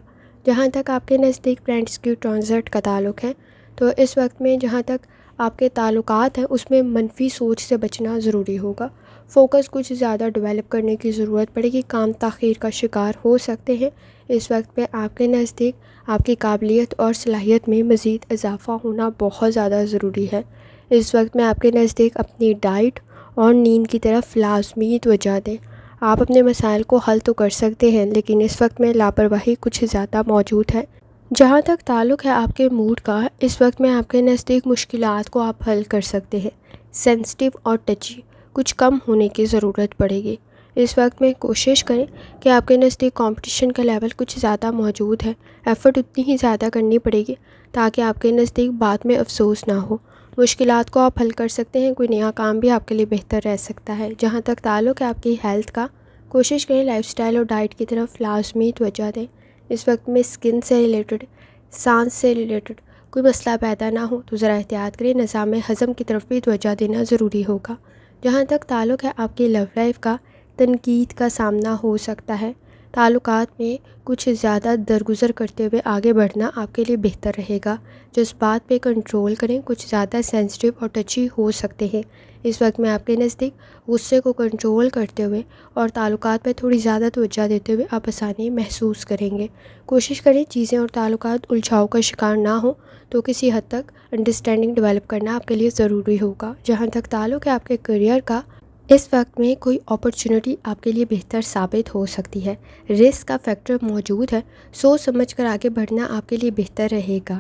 جہاں تک آپ کے نزدیک فرینڈس کی ٹرانزٹ کا تعلق ہے، تو اس وقت میں جہاں تک آپ کے تعلقات ہیں اس میں منفی سوچ سے بچنا ضروری ہوگا۔ فوکس کچھ زیادہ ڈیولپ کرنے کی ضرورت پڑے گی، کام تاخیر کا شکار ہو سکتے ہیں۔ اس وقت میں آپ کے نزدیک آپ کی قابلیت اور صلاحیت میں مزید اضافہ ہونا بہت زیادہ ضروری ہے۔ اس وقت میں آپ کے نزدیک اپنی ڈائٹ اور نیند کی طرف لازمی توجہ دیں۔ آپ اپنے مسائل کو حل تو کر سکتے ہیں، لیکن اس وقت میں لاپرواہی کچھ زیادہ موجود ہے۔ جہاں تک تعلق ہے آپ کے موڈ کا، اس وقت میں آپ کے نزدیک مشکلات کو آپ حل کر سکتے ہیں۔ سینسٹیو اور ٹچی کچھ کم ہونے کی ضرورت پڑے گی۔ اس وقت میں کوشش کریں کہ آپ کے نزدیک کمپٹیشن کا لیول کچھ زیادہ موجود ہے، ایفرٹ اتنی ہی زیادہ کرنی پڑے گی تاکہ آپ کے نزدیک بعد میں افسوس نہ ہو۔ مشکلات کو آپ حل کر سکتے ہیں، کوئی نیا کام بھی آپ کے لیے بہتر رہ سکتا ہے۔ جہاں تک تعلق ہے آپ کی ہیلتھ کا، کوشش کریں لائف سٹائل اور ڈائٹ کی طرف لازمی توجہ دیں۔ اس وقت میں اسکن سے ریلیٹڈ، سانس سے ریلیٹڈ کوئی مسئلہ پیدا نہ ہو تو ذرا احتیاط کریں۔ نظام ہضم کی طرف بھی توجہ دینا ضروری ہوگا۔ جہاں تک تعلق ہے آپ کی لو لائف کا، تنقید کا سامنا ہو سکتا ہے۔ تعلقات میں کچھ زیادہ درگزر کرتے ہوئے آگے بڑھنا آپ کے لیے بہتر رہے گا۔ جذبات پہ کنٹرول کریں، کچھ زیادہ سینسٹیو اور ٹچی ہو سکتے ہیں۔ اس وقت میں آپ کے نزدیک غصے کو کنٹرول کرتے ہوئے اور تعلقات پہ تھوڑی زیادہ توجہ دیتے ہوئے آپ آسانی محسوس کریں گے۔ کوشش کریں چیزیں اور تعلقات الجھاؤ کا شکار نہ ہوں، تو کسی حد تک انڈرسٹینڈنگ ڈیولپ کرنا آپ کے لیے ضروری ہوگا۔ جہاں تک تعلق ہے آپ کے کیریئر کا، اس وقت میں کوئی اپرچونٹی آپ کے لیے بہتر ثابت ہو سکتی ہے۔ رسک کا فیکٹر موجود ہے، سوچ سمجھ کر آگے بڑھنا آپ کے لیے بہتر رہے گا۔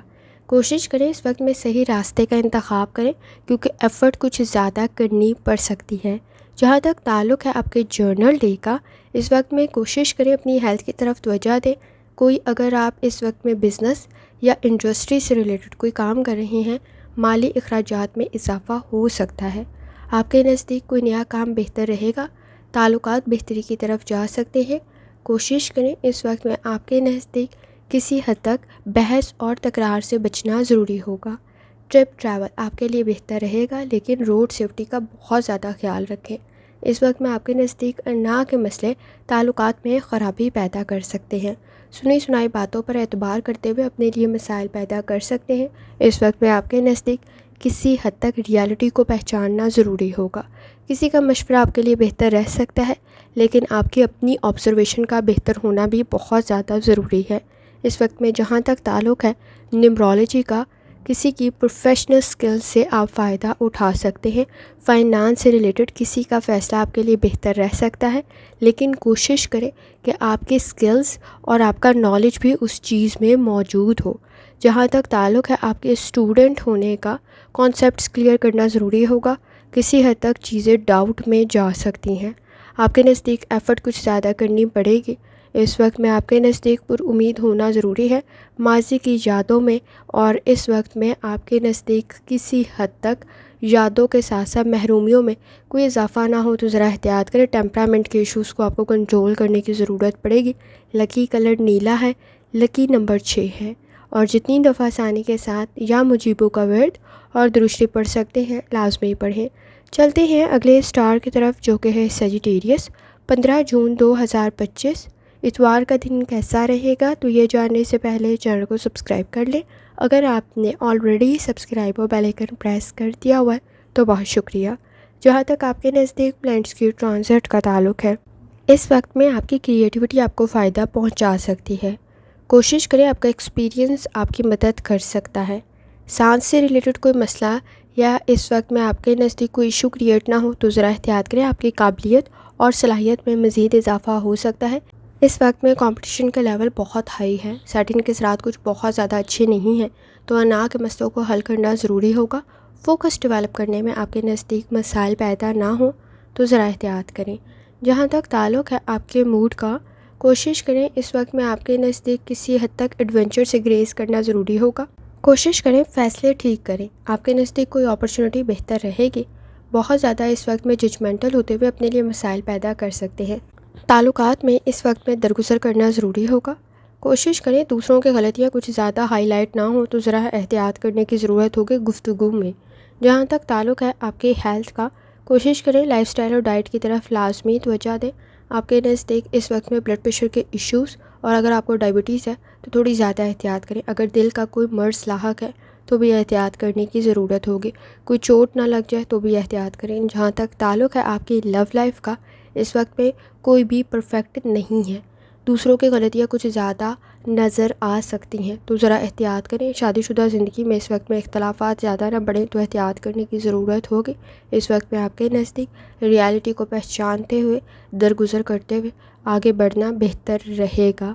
کوشش کریں اس وقت میں صحیح راستے کا انتخاب کریں، کیونکہ ایفرٹ کچھ زیادہ کرنی پڑ سکتی ہے۔ جہاں تک تعلق ہے آپ کے جرنل ڈے کا، اس وقت میں کوشش کریں اپنی ہیلتھ کی طرف توجہ دیں۔ کوئی اگر آپ اس وقت میں بزنس یا انڈسٹری سے ریلیٹڈ کوئی کام کر رہے ہیں، مالی اخراجات میں اضافہ ہو سکتا ہے۔ آپ کے نزدیک کوئی نیا کام بہتر رہے گا، تعلقات بہتری کی طرف جا سکتے ہیں۔ کوشش کریں اس وقت میں آپ کے نزدیک کسی حد تک بحث اور تکرار سے بچنا ضروری ہوگا۔ ٹریول آپ کے لیے بہتر رہے گا، لیکن روڈ سیفٹی کا بہت زیادہ خیال رکھیں۔ اس وقت میں آپ کے نزدیک نا کے مسئلے تعلقات میں خرابی پیدا کر سکتے ہیں۔ سنی سنائی باتوں پر اعتبار کرتے ہوئے اپنے لیے مسائل پیدا کر سکتے ہیں۔ اس وقت میں آپ کے نزدیک کسی حد تک ریالٹی کو پہچاننا ضروری ہوگا۔ کسی کا مشورہ آپ کے لیے بہتر رہ سکتا ہے، لیکن آپ کی اپنی آبزرویشن کا بہتر ہونا بھی بہت زیادہ ضروری ہے۔ اس وقت میں جہاں تک تعلق ہے نیومرولوجی کا، کسی کی پروفیشنل سکل سے آپ فائدہ اٹھا سکتے ہیں۔ فائنانس سے ریلیٹڈ کسی کا فیصلہ آپ کے لیے بہتر رہ سکتا ہے، لیکن کوشش کریں کہ آپ کے سکلز اور آپ کا نالج بھی اس چیز میں موجود ہو۔ جہاں تک تعلق ہے آپ کے اسٹوڈنٹ ہونے کا، کانسیپٹس کلیئر کرنا ضروری ہوگا۔ کسی حد تک چیزیں ڈاؤٹ میں جا سکتی ہیں۔ آپ کے نزدیک ایفرٹ کچھ زیادہ کرنی پڑے گی۔ اس وقت میں آپ کے نزدیک پر امید ہونا ضروری ہے۔ ماضی کی یادوں میں اور اس وقت میں آپ کے نزدیک کسی حد تک یادوں کے ساتھ ساتھ محرومیوں میں کوئی اضافہ نہ ہو تو ذرا احتیاط کریں۔ ٹیمپرامنٹ کے ایشوز کو آپ کو کنٹرول کرنے کی ضرورت پڑے گی۔ لکی کلر نیلا ہے، لکی نمبر 6 ہے، اور جتنی دفعہ آسانی کے ساتھ یا مجیبوں کا ورد اور درشتی پڑھ سکتے ہیں لازمی پڑھیں۔ چلتے ہیں اگلے اسٹار کی طرف جو کہ ہے سیجیٹیریس۔ 15 جون 2025 اتوار کا دن کیسا رہے گا؟ تو یہ جاننے سے پہلے چینل کو سبسکرائب کر لیں۔ اگر آپ نے آلریڈی سبسکرائب اور بیل آئکن پریس کر دیا ہوا ہے تو بہت شکریہ۔ جہاں تک آپ کے نزدیک پلانٹس کی ٹرانزٹ کا تعلق ہے، اس وقت میں آپ کی کریٹیوٹی آپ کو فائدہ پہنچا سکتی ہے۔ کوشش کریں، آپ کا ایکسپیرینس آپ کی مدد کر سکتا ہے۔ سانس سے ریلیٹڈ کوئی مسئلہ یا اس وقت میں آپ کے نزدیک کوئی ایشو کریٹ نہ ہو تو ذرا احتیاط کریں، آپ کی قابلیت اور صلاحیت میں مزید اضافہ ہو سکتا ہے۔ اس وقت میں کمپٹیشن کا لیول بہت ہائی ہے، سیٹنگ کے ساتھ کچھ بہت زیادہ اچھے نہیں ہیں، تو انا کے مسئلوں کو حل کرنا ضروری ہوگا۔ فوکس ڈیولپ کرنے میں آپ کے نزدیک مسائل پیدا نہ ہوں تو ذرا احتیاط کریں۔ جہاں تک تعلق ہے آپ کے موڈ کا، کوشش کریں اس وقت میں آپ کے نزدیک کسی حد تک ایڈونچر سے گریز کرنا ضروری ہوگا۔ کوشش کریں فیصلے ٹھیک کریں، آپ کے نزدیک کوئی اپرچونٹی بہتر رہے گی۔ بہت زیادہ اس وقت میں ججمنٹل ہوتے ہوئے اپنے لیے مسائل پیدا کر سکتے ہیں۔ تعلقات میں اس وقت میں درگزر کرنا ضروری ہوگا۔ کوشش کریں دوسروں کی غلطیاں کچھ زیادہ ہائی لائٹ نہ ہوں تو ذرا احتیاط کرنے کی ضرورت ہوگی گفتگو میں۔ جہاں تک تعلق ہے آپ کی ہیلتھ کا، کوشش کریں لائف سٹائل اور ڈائٹ کی طرف لازمی توجہ دیں۔ آپ کے نزدیک اس وقت میں بلڈ پریشر کے ایشوز، اور اگر آپ کو ڈائبٹیز ہے تو تھوڑی زیادہ احتیاط کریں۔ اگر دل کا کوئی مرض لاحق ہے تو بھی احتیاط کرنے کی ضرورت ہوگی۔ کوئی چوٹ نہ لگ جائے تو بھی احتیاط کریں۔ جہاں تک تعلق ہے آپ کی لو لائف کا، اس وقت میں کوئی بھی پرفیکٹ نہیں ہے، دوسروں کی غلطیاں کچھ زیادہ نظر آ سکتی ہیں تو ذرا احتیاط کریں۔ شادی شدہ زندگی میں اس وقت میں اختلافات زیادہ نہ بڑھیں تو احتیاط کرنے کی ضرورت ہوگی۔ اس وقت میں آپ کے نزدیک ریالٹی کو پہچانتے ہوئے، درگزر کرتے ہوئے آگے بڑھنا بہتر رہے گا۔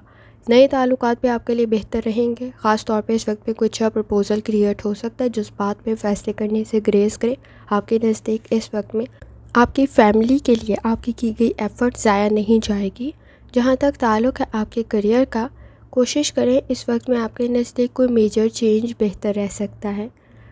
نئے تعلقات بھی آپ کے لیے بہتر رہیں گے، خاص طور پہ اس وقت میں کوئی اچھا پرپوزل کریٹ ہو سکتا ہے۔ جذبات میں فیصلے کرنے سے گریز کریں۔ آپ کے نزدیک اس وقت میں آپ کی فیملی کے لیے آپ کی گئی ایفرٹ ضائع نہیں جائے گی۔ جہاں تک تعلق ہے آپ کے کریئر کا، کوشش کریں اس وقت میں آپ کے نزدیک کوئی میجر چینج بہتر رہ سکتا ہے۔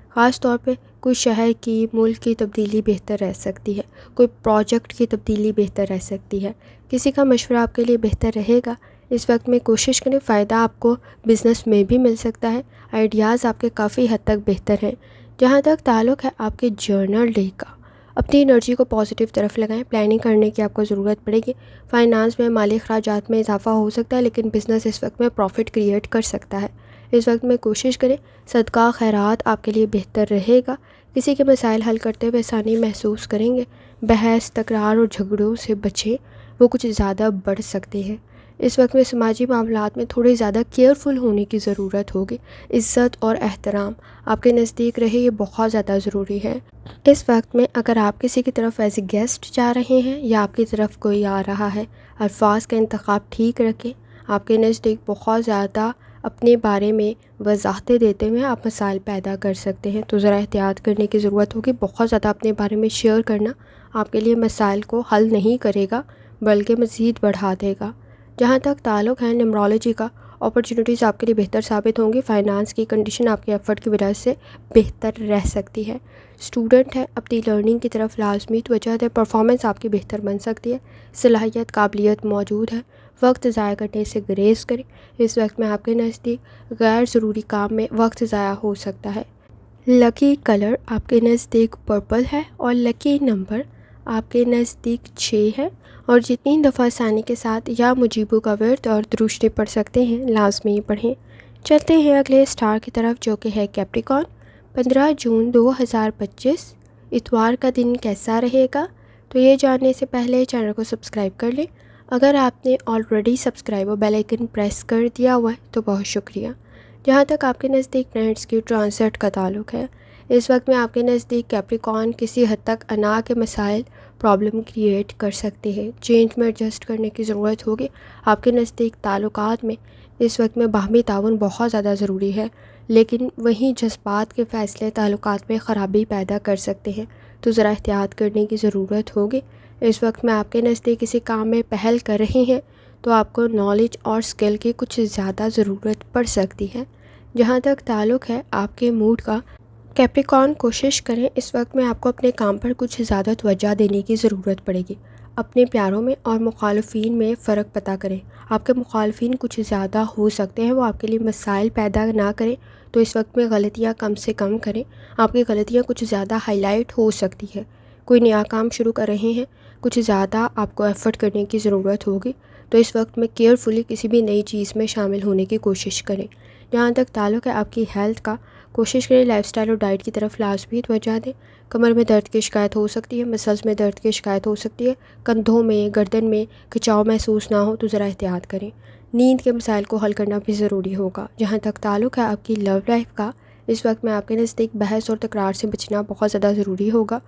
خاص طور پہ کوئی شہر کی، ملک کی تبدیلی بہتر رہ سکتی ہے، کوئی پروجیکٹ کی تبدیلی بہتر رہ سکتی ہے، کسی کا مشورہ آپ کے لیے بہتر رہے گا۔ اس وقت میں کوشش کریں، فائدہ آپ کو بزنس میں بھی مل سکتا ہے، آئیڈیاز آپ کے کافی حد تک بہتر ہیں۔ جہاں تک تعلق ہے آپ کے جرنل ڈے کا، اپنی انرجی کو پازیٹیو طرف لگائیں، پلاننگ کرنے کی آپ کو ضرورت پڑے گی۔ فائنانس میں مالی اخراجات میں اضافہ ہو سکتا ہے، لیکن بزنس اس وقت میں پروفٹ کریٹ کر سکتا ہے۔ اس وقت میں کوشش کریں صدقہ خیرات آپ کے لیے بہتر رہے گا۔ کسی کے مسائل حل کرتے ہوئے آسانی محسوس کریں گے۔ بحث، تکرار اور جھگڑوں سے بچیں، وہ کچھ زیادہ بڑھ سکتے ہیں۔ اس وقت میں سماجی معاملات میں تھوڑے زیادہ کیئرفل ہونے کی ضرورت ہوگی۔ عزت اور احترام آپ کے نزدیک رہے، یہ بہت زیادہ ضروری ہے۔ اس وقت میں اگر آپ کسی کی طرف ایز اے گیسٹ جا رہے ہیں یا آپ کی طرف کوئی آ رہا ہے، الفاظ کا انتخاب ٹھیک رکھیں۔ آپ کے نزدیک بہت زیادہ اپنے بارے میں وضاحتیں دیتے ہوئے آپ مسائل پیدا کر سکتے ہیں تو ذرا احتیاط کرنے کی ضرورت ہوگی۔ بہت زیادہ اپنے بارے میں شیئر کرنا آپ کے لیے مسائل کو حل نہیں کرے گا بلکہ مزید بڑھا دے گا۔ جہاں تک تعلق ہے نیومرولوجی کا، اپرچونیٹیز آپ کے لیے بہتر ثابت ہوں گی۔ فائنانس کی کنڈیشن آپ کے ایفرٹ کی وجہ سے بہتر رہ سکتی ہے۔ اسٹوڈنٹ ہے، اپنی لرننگ کی طرف لازمی توجہ دیں، پرفارمنس آپ کی بہتر بن سکتی ہے، صلاحیت، قابلیت موجود ہے۔ وقت ضائع کرنے سے گریز کریں۔ اس وقت میں آپ کے نزدیک غیر ضروری کام میں وقت ضائع ہو سکتا ہے۔ لکی کلر آپ کے نزدیک پرپل ہے اور لکی نمبر آپ کے نزدیک 6 ہے، اور جتنی دفعہ آسانی کے ساتھ یا مجیبو کا ورد اور درشتے پڑھ سکتے ہیں لازمی پڑھیں۔ چلتے ہیں اگلے سٹار کی طرف جو کہ ہے کیپریکن۔ 15 جون 2025 اتوار کا دن کیسا رہے گا؟ تو یہ جاننے سے پہلے چینل کو سبسکرائب کر لیں۔ اگر آپ نے آلریڈی سبسکرائب اور بیل آئکن پریس کر دیا ہوا ہے تو بہت شکریہ۔ جہاں تک آپ کے نزدیک پلانٹس کی ٹرانزٹ کا تعلق ہے، اس وقت میں آپ کے نزدیک کیپریکن کسی حد تک انا کے مسائل پرابلم کریٹ کر سکتے ہیں، چینج میں ایڈجسٹ کرنے کی ضرورت ہوگی۔ آپ کے نزدیک تعلقات میں اس وقت میں باہمی تعاون بہت زیادہ ضروری ہے، لیکن وہیں جذبات کے فیصلے تعلقات میں خرابی پیدا کر سکتے ہیں تو ذرا احتیاط کرنے کی ضرورت ہوگی۔ اس وقت میں آپ کے نزدیک کسی کام میں پہل کر رہے ہیں تو آپ کو نالج اور سکل کی کچھ زیادہ ضرورت پڑ سکتی ہے۔ جہاں تک تعلق ہے آپ کے موڈ کا، کیپریکن کوشش کریں اس وقت میں آپ کو اپنے کام پر کچھ زیادہ توجہ دینے کی ضرورت پڑے گی۔ اپنے پیاروں میں اور مخالفین میں فرق پتہ کریں۔ آپ کے مخالفین کچھ زیادہ ہو سکتے ہیں، وہ آپ کے لیے مسائل پیدا نہ کریں تو اس وقت میں غلطیاں کم سے کم کریں۔ آپ کی غلطیاں کچھ زیادہ ہائی لائٹ ہو سکتی ہے۔ کوئی نیا کام شروع کر رہے ہیں، کچھ زیادہ آپ کو ایفرٹ کرنے کی ضرورت ہوگی، تو اس وقت میں کیئرفلی کسی بھی نئی چیز میں شامل ہونے کی کوشش کریں۔ جہاں تک تعلق ہے آپ کی ہیلتھ کا، کوشش کریں لائف سٹائل اور ڈائٹ کی طرف لازمی توجہ دیں۔ کمر میں درد کی شکایت ہو سکتی ہے، مسلز میں درد کی شکایت ہو سکتی ہے، کندھوں میں، گردن میں کھچاؤ محسوس نہ ہو تو ذرا احتیاط کریں۔ نیند کے مسائل کو حل کرنا بھی ضروری ہوگا۔ جہاں تک تعلق ہے آپ کی لو لائف کا، اس وقت میں آپ کے نزدیک بحث اور تکرار سے بچنا بہت زیادہ ضروری ہوگا۔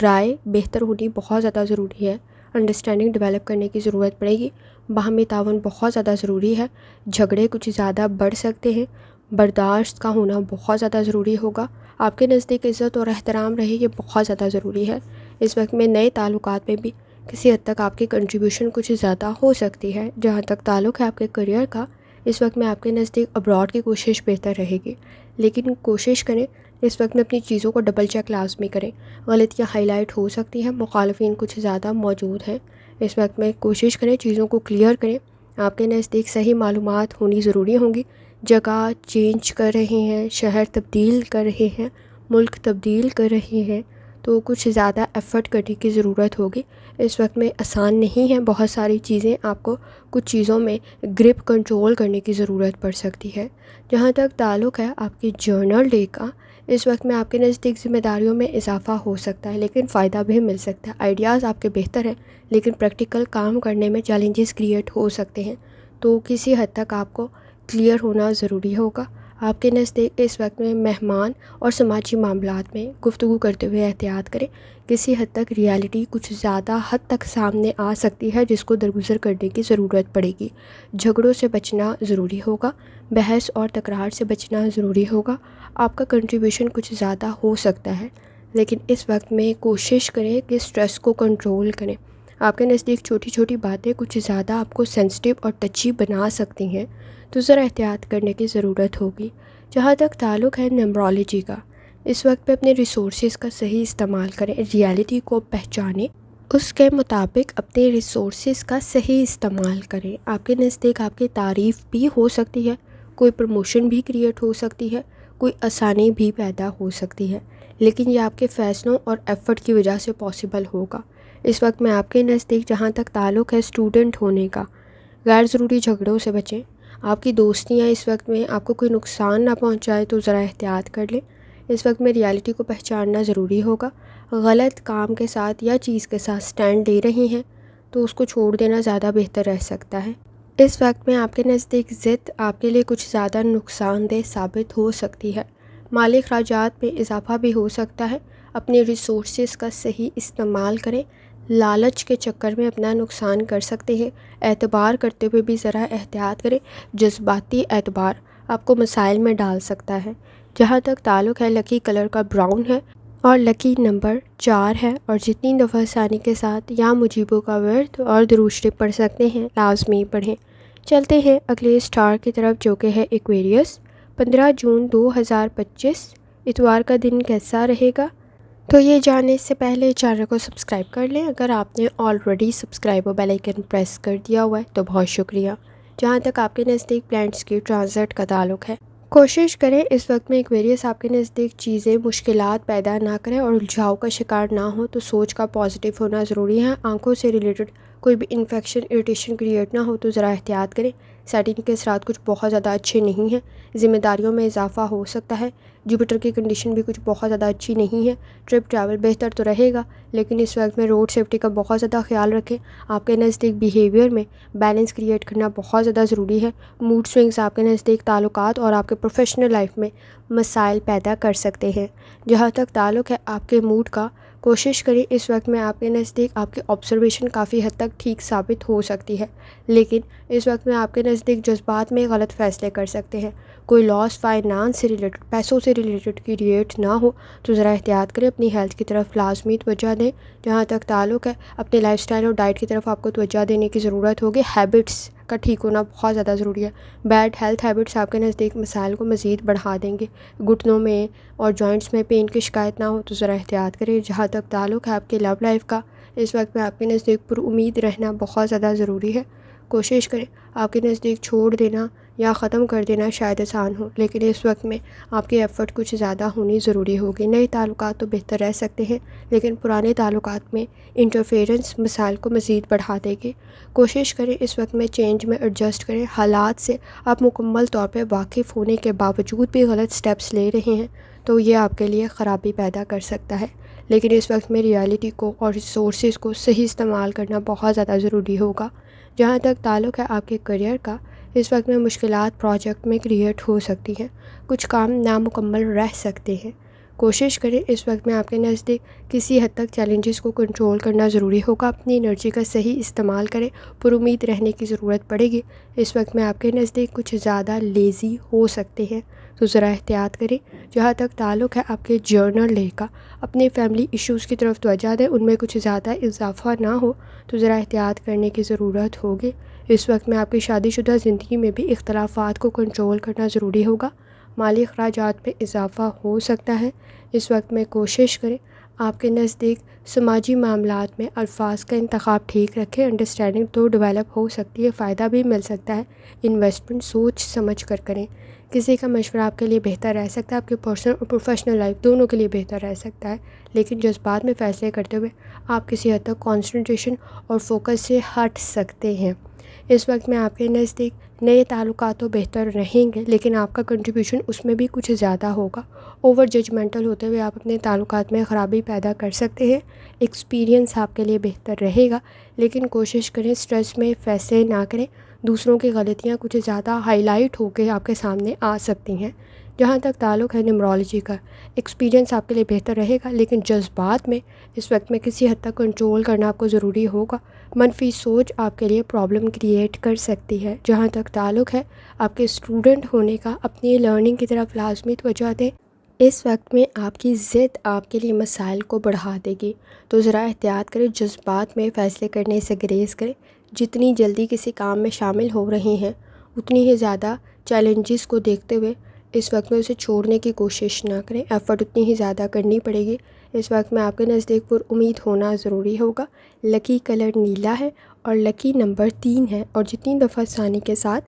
رائے بہتر ہونی بہت زیادہ ضروری ہے، انڈرسٹینڈنگ ڈیولپ کرنے کی ضرورت پڑے گی، باہمی تعاون بہت زیادہ ضروری ہے، جھگڑے کچھ زیادہ بڑھ سکتے ہیں، برداشت کا ہونا بہت زیادہ ضروری ہوگا۔ آپ کے نزدیک عزت اور احترام رہے، یہ بہت زیادہ ضروری ہے۔ اس وقت میں نئے تعلقات میں بھی کسی حد تک آپ کی کنٹریبیوشن کچھ زیادہ ہو سکتی ہے۔ جہاں تک تعلق ہے آپ کے کریئر کا، اس وقت میں آپ کے نزدیک ابراڈ کی کوشش بہتر رہے گی، لیکن کوشش کریں اس وقت میں اپنی چیزوں کو ڈبل چیک لازمی کریں۔ غلطیاں ہائی لائٹ ہو سکتی ہیں، مخالفین کچھ زیادہ موجود ہیں، اس وقت میں کوشش کریں چیزوں کو کلیئر کریں۔ آپ کے نزدیک صحیح معلومات ہونی ضروری ہوں گی۔ جگہ چینج کر رہے ہیں، شہر تبدیل کر رہے ہیں، ملک تبدیل کر رہے ہیں، تو کچھ زیادہ ایفرٹ کرنے کی ضرورت ہوگی۔ اس وقت میں آسان نہیں ہے، بہت ساری چیزیں آپ کو کچھ چیزوں میں گرپ کنٹرول کرنے کی ضرورت پڑ سکتی ہے۔ جہاں تک تعلق ہے آپ کی جرنل ڈے کا، اس وقت میں آپ کے نزدیک ذمہ داریوں میں اضافہ ہو سکتا ہے، لیکن فائدہ بھی مل سکتا ہے۔ آئیڈیاز آپ کے بہتر ہیں، لیکن پریکٹیکل کام کرنے میں چیلنجز کریٹ ہو سکتے ہیں، تو کسی حد تک آپ کو کلیئر ہونا ضروری ہوگا۔ آپ کے نزدیک اس وقت میں مہمان اور سماجی معاملات میں گفتگو کرتے ہوئے احتیاط کریں۔ کسی حد تک ریالٹی کچھ زیادہ حد تک سامنے آ سکتی ہے، جس کو درگزر کرنے کی ضرورت پڑے گی۔ جھگڑوں سے بچنا ضروری ہوگا، بحث اور تکرار سے بچنا ضروری ہوگا۔ آپ کا کنٹریبیوشن کچھ زیادہ ہو سکتا ہے، لیکن اس وقت میں کوشش کریں کہ سٹریس کو کنٹرول کریں۔ آپ کے نزدیک چھوٹی چھوٹی باتیں کچھ زیادہ آپ کو سینسٹیو اور ٹچی بنا سکتی ہیں، تو ذرا احتیاط کرنے کی ضرورت ہوگی۔ جہاں تک تعلق ہے نمبرولوجی کا، اس وقت پہ اپنے ریسورسز کا صحیح استعمال کریں، ریالٹی کو پہچانیں، اس کے مطابق اپنے ریسورسز کا صحیح استعمال کریں۔ آپ کے نزدیک آپ کی تعریف بھی ہو سکتی ہے، کوئی پروموشن بھی کریٹ ہو سکتی ہے، کوئی آسانی بھی پیدا ہو سکتی ہے، لیکن یہ آپ کے فیصلوں اور ایفرٹ کی وجہ سے پاسبل ہوگا۔ اس وقت میں آپ کے نزدیک جہاں تک تعلق ہے اسٹوڈنٹ ہونے کا، غیر ضروری جھگڑوں سے بچیں۔ آپ کی دوستیاں اس وقت میں آپ کو کوئی نقصان نہ پہنچائے تو ذرا احتیاط کر لیں۔ اس وقت میں ریالٹی کو پہچاننا ضروری ہوگا۔ غلط کام کے ساتھ یا چیز کے ساتھ سٹینڈ لے رہے ہیں تو اس کو چھوڑ دینا زیادہ بہتر رہ سکتا ہے۔ اس وقت میں آپ کے نزدیک ضد آپ کے لیے کچھ زیادہ نقصان دہ ثابت ہو سکتی ہے، مالی اخراجات میں اضافہ بھی ہو سکتا ہے۔ اپنے ریسورسز کا صحیح استعمال کریں، لالچ کے چکر میں اپنا نقصان کر سکتے ہیں۔ اعتبار کرتے ہوئے بھی ذرا احتیاط کریں، جذباتی اعتبار آپ کو مسائل میں ڈال سکتا ہے۔ جہاں تک تعلق ہے لکی کلر کا براؤن ہے اور لکی نمبر 4 ہے، اور جتنی دفعہ ثانی کے ساتھ یا مجیبوں کا ورد اور درود شریف پڑھ سکتے ہیں لازمی پڑھیں۔ چلتے ہیں اگلے اسٹار کی طرف جو کہ ہے ایکویریس۔ 15 جون 2025 اتوار کا دن کیسا رہے گا؟ تو یہ جاننے سے پہلے چینل کو سبسکرائب کر لیں۔ اگر آپ نے آلریڈی سبسکرائب اور بیل آئیکن پریس کر دیا ہوا ہے تو بہت شکریہ۔ جہاں تک آپ کے نزدیک پلانٹس کی ٹرانزٹ کا تعلق ہے، کوشش کریں اس وقت میں ایکویریس آپ کے نزدیک چیزیں مشکلات پیدا نہ کریں اور الجھاؤ کا شکار نہ ہو، تو سوچ کا پازیٹیو ہونا ضروری ہے۔ آنکھوں سے ریلیٹڈ کوئی بھی انفیکشن اریٹیشن کریٹ نہ ہو تو ذرا احتیاط کریں۔ سیٹنگ کے اثرات کچھ بہت زیادہ اچھے نہیں ہیں، ذمہ داریوں میں اضافہ ہو سکتا ہے۔ جوپیٹر کی کنڈیشن بھی کچھ بہت زیادہ اچھی نہیں ہے۔ ٹرپ ٹریول بہتر تو رہے گا، لیکن اس وقت میں روڈ سیفٹی کا بہت زیادہ خیال رکھیں۔ آپ کے نزدیک بیہیویئر میں بیلنس کریٹ کرنا بہت زیادہ ضروری ہے۔ موڈ سوئنگز آپ کے نزدیک تعلقات اور آپ کے پروفیشنل لائف میں مسائل پیدا کر سکتے ہیں۔ جہاں تک تعلق ہے آپ کے موڈ کا، کوشش کریں اس وقت میں آپ کے نزدیک آپ کی آبزرویشن کافی حد تک ٹھیک ثابت ہو سکتی ہے، لیکن اس وقت میں آپ کے نزدیک جذبات میں غلط فیصلے کر سکتے ہیں۔ کوئی لاس فائنانس سے ریلیٹڈ، پیسوں سے ریلیٹڈ کریٹ نہ ہو تو ذرا احتیاط کریں۔ اپنی ہیلتھ کی طرف لازمی توجہ دیں۔ جہاں تک تعلق ہے اپنے لائف سٹائل اور ڈائٹ کی طرف آپ کو توجہ دینے کی ضرورت ہوگی۔ ہیبٹس کا ٹھیک ہونا بہت زیادہ ضروری ہے۔ بیڈ ہیلتھ ہیبٹس آپ کے نزدیک مسائل کو مزید بڑھا دیں گے۔ گھٹنوں میں اور جوائنٹس میں پین کی شکایت نہ ہو تو ذرا احتیاط کریں۔ جہاں تک تعلق ہے آپ کے لو لائف کا، اس وقت میں آپ کے نزدیک پر امید رہنا بہت زیادہ ضروری ہے۔ کوشش کریں آپ کے نزدیک چھوڑ دینا یا ختم کر دینا شاید آسان ہو، لیکن اس وقت میں آپ کی ایفرٹ کچھ زیادہ ہونی ضروری ہوگی۔ نئے تعلقات تو بہتر رہ سکتے ہیں، لیکن پرانے تعلقات میں انٹرفیئرنس مسائل کو مزید بڑھا دے گی۔ کوشش کریں اس وقت میں چینج میں ایڈجسٹ کریں۔ حالات سے آپ مکمل طور پہ واقف ہونے کے باوجود بھی غلط سٹیپس لے رہے ہیں تو یہ آپ کے لیے خرابی پیدا کر سکتا ہے، لیکن اس وقت میں ریالٹی کو اور ریسورسز کو صحیح استعمال کرنا بہت زیادہ ضروری ہوگا۔ جہاں تک تعلق ہے آپ کے کریئر کا، اس وقت میں مشکلات پروجیکٹ میں کریٹ ہو سکتی ہیں، کچھ کام نامکمل رہ سکتے ہیں۔ کوشش کریں اس وقت میں آپ کے نزدیک کسی حد تک چیلنجز کو کنٹرول کرنا ضروری ہوگا۔ اپنی انرجی کا صحیح استعمال کریں، پر امید رہنے کی ضرورت پڑے گی۔ اس وقت میں آپ کے نزدیک کچھ زیادہ لیزی ہو سکتے ہیں تو ذرا احتیاط کریں۔ جہاں تک تعلق ہے آپ کے جرنل لے کا، اپنے فیملی ایشوز کی طرف توجہ دیں، ان میں کچھ زیادہ اضافہ نہ ہو تو ذرا احتیاط کرنے کی ضرورت ہوگی۔ اس وقت میں آپ کی شادی شدہ زندگی میں بھی اختلافات کو کنٹرول کرنا ضروری ہوگا۔ مالی اخراجات میں اضافہ ہو سکتا ہے۔ اس وقت میں کوشش کریں آپ کے نزدیک سماجی معاملات میں الفاظ کا انتخاب ٹھیک رکھیں۔ انڈرسٹینڈنگ تو ڈیولپ ہو سکتی ہے، فائدہ بھی مل سکتا ہے۔ انویسٹمنٹ سوچ سمجھ کر کریں، کسی کا مشورہ آپ کے لیے بہتر رہ سکتا ہے، آپ کے پرسنل اور پروفیشنل لائف دونوں کے لیے بہتر رہ سکتا ہے، لیکن جذبات میں فیصلے کرتے ہوئے آپ کسی حد تک کانسنٹریشن اور فوکس سے ہٹ سکتے ہیں۔ اس وقت میں آپ کے نزدیک نئے تعلقات تو بہتر رہیں گے، لیکن آپ کا کنٹریبیوشن اس میں بھی کچھ زیادہ ہوگا۔ اوور ججمنٹل ہوتے ہوئے آپ اپنے تعلقات میں خرابی پیدا کر سکتے ہیں۔ ایکسپیرینس آپ کے لیے بہتر رہے گا، لیکن کوشش کریں سٹریس میں فیصلے نہ کریں۔ دوسروں کی غلطیاں کچھ زیادہ ہائی لائٹ ہو کے آپ کے سامنے آ سکتی ہیں۔ جہاں تک تعلق ہے نیمرولوجی کا، ایکسپیرینس آپ کے لیے بہتر رہے گا، لیکن جذبات میں اس وقت میں کسی حد تک کنٹرول کرنا آپ کو ضروری ہوگا۔ منفی سوچ آپ کے لیے پرابلم کریٹ کر سکتی ہے۔ جہاں تک تعلق ہے آپ کے اسٹوڈنٹ ہونے کا، اپنی لرننگ کی طرف لازمی توجہ دیں۔ اس وقت میں آپ کی ضد آپ کے لیے مسائل کو بڑھا دے گی، تو ذرا احتیاط کریں۔ جذبات میں فیصلے کرنے سے گریز کریں۔ جتنی جلدی کسی کام میں شامل ہو رہے ہیں اتنی ہی زیادہ چیلنجز کو دیکھتے ہوئے اس وقت میں اسے چھوڑنے کی کوشش نہ کریں۔ ایفرٹ اتنی ہی زیادہ کرنی پڑے گی۔ اس وقت میں آپ کے نزدیک پر امید ہونا ضروری ہوگا۔ لکی کلر نیلا ہے اور لکی نمبر 3 ہے، اور جتنی دفعہ ثانی کے ساتھ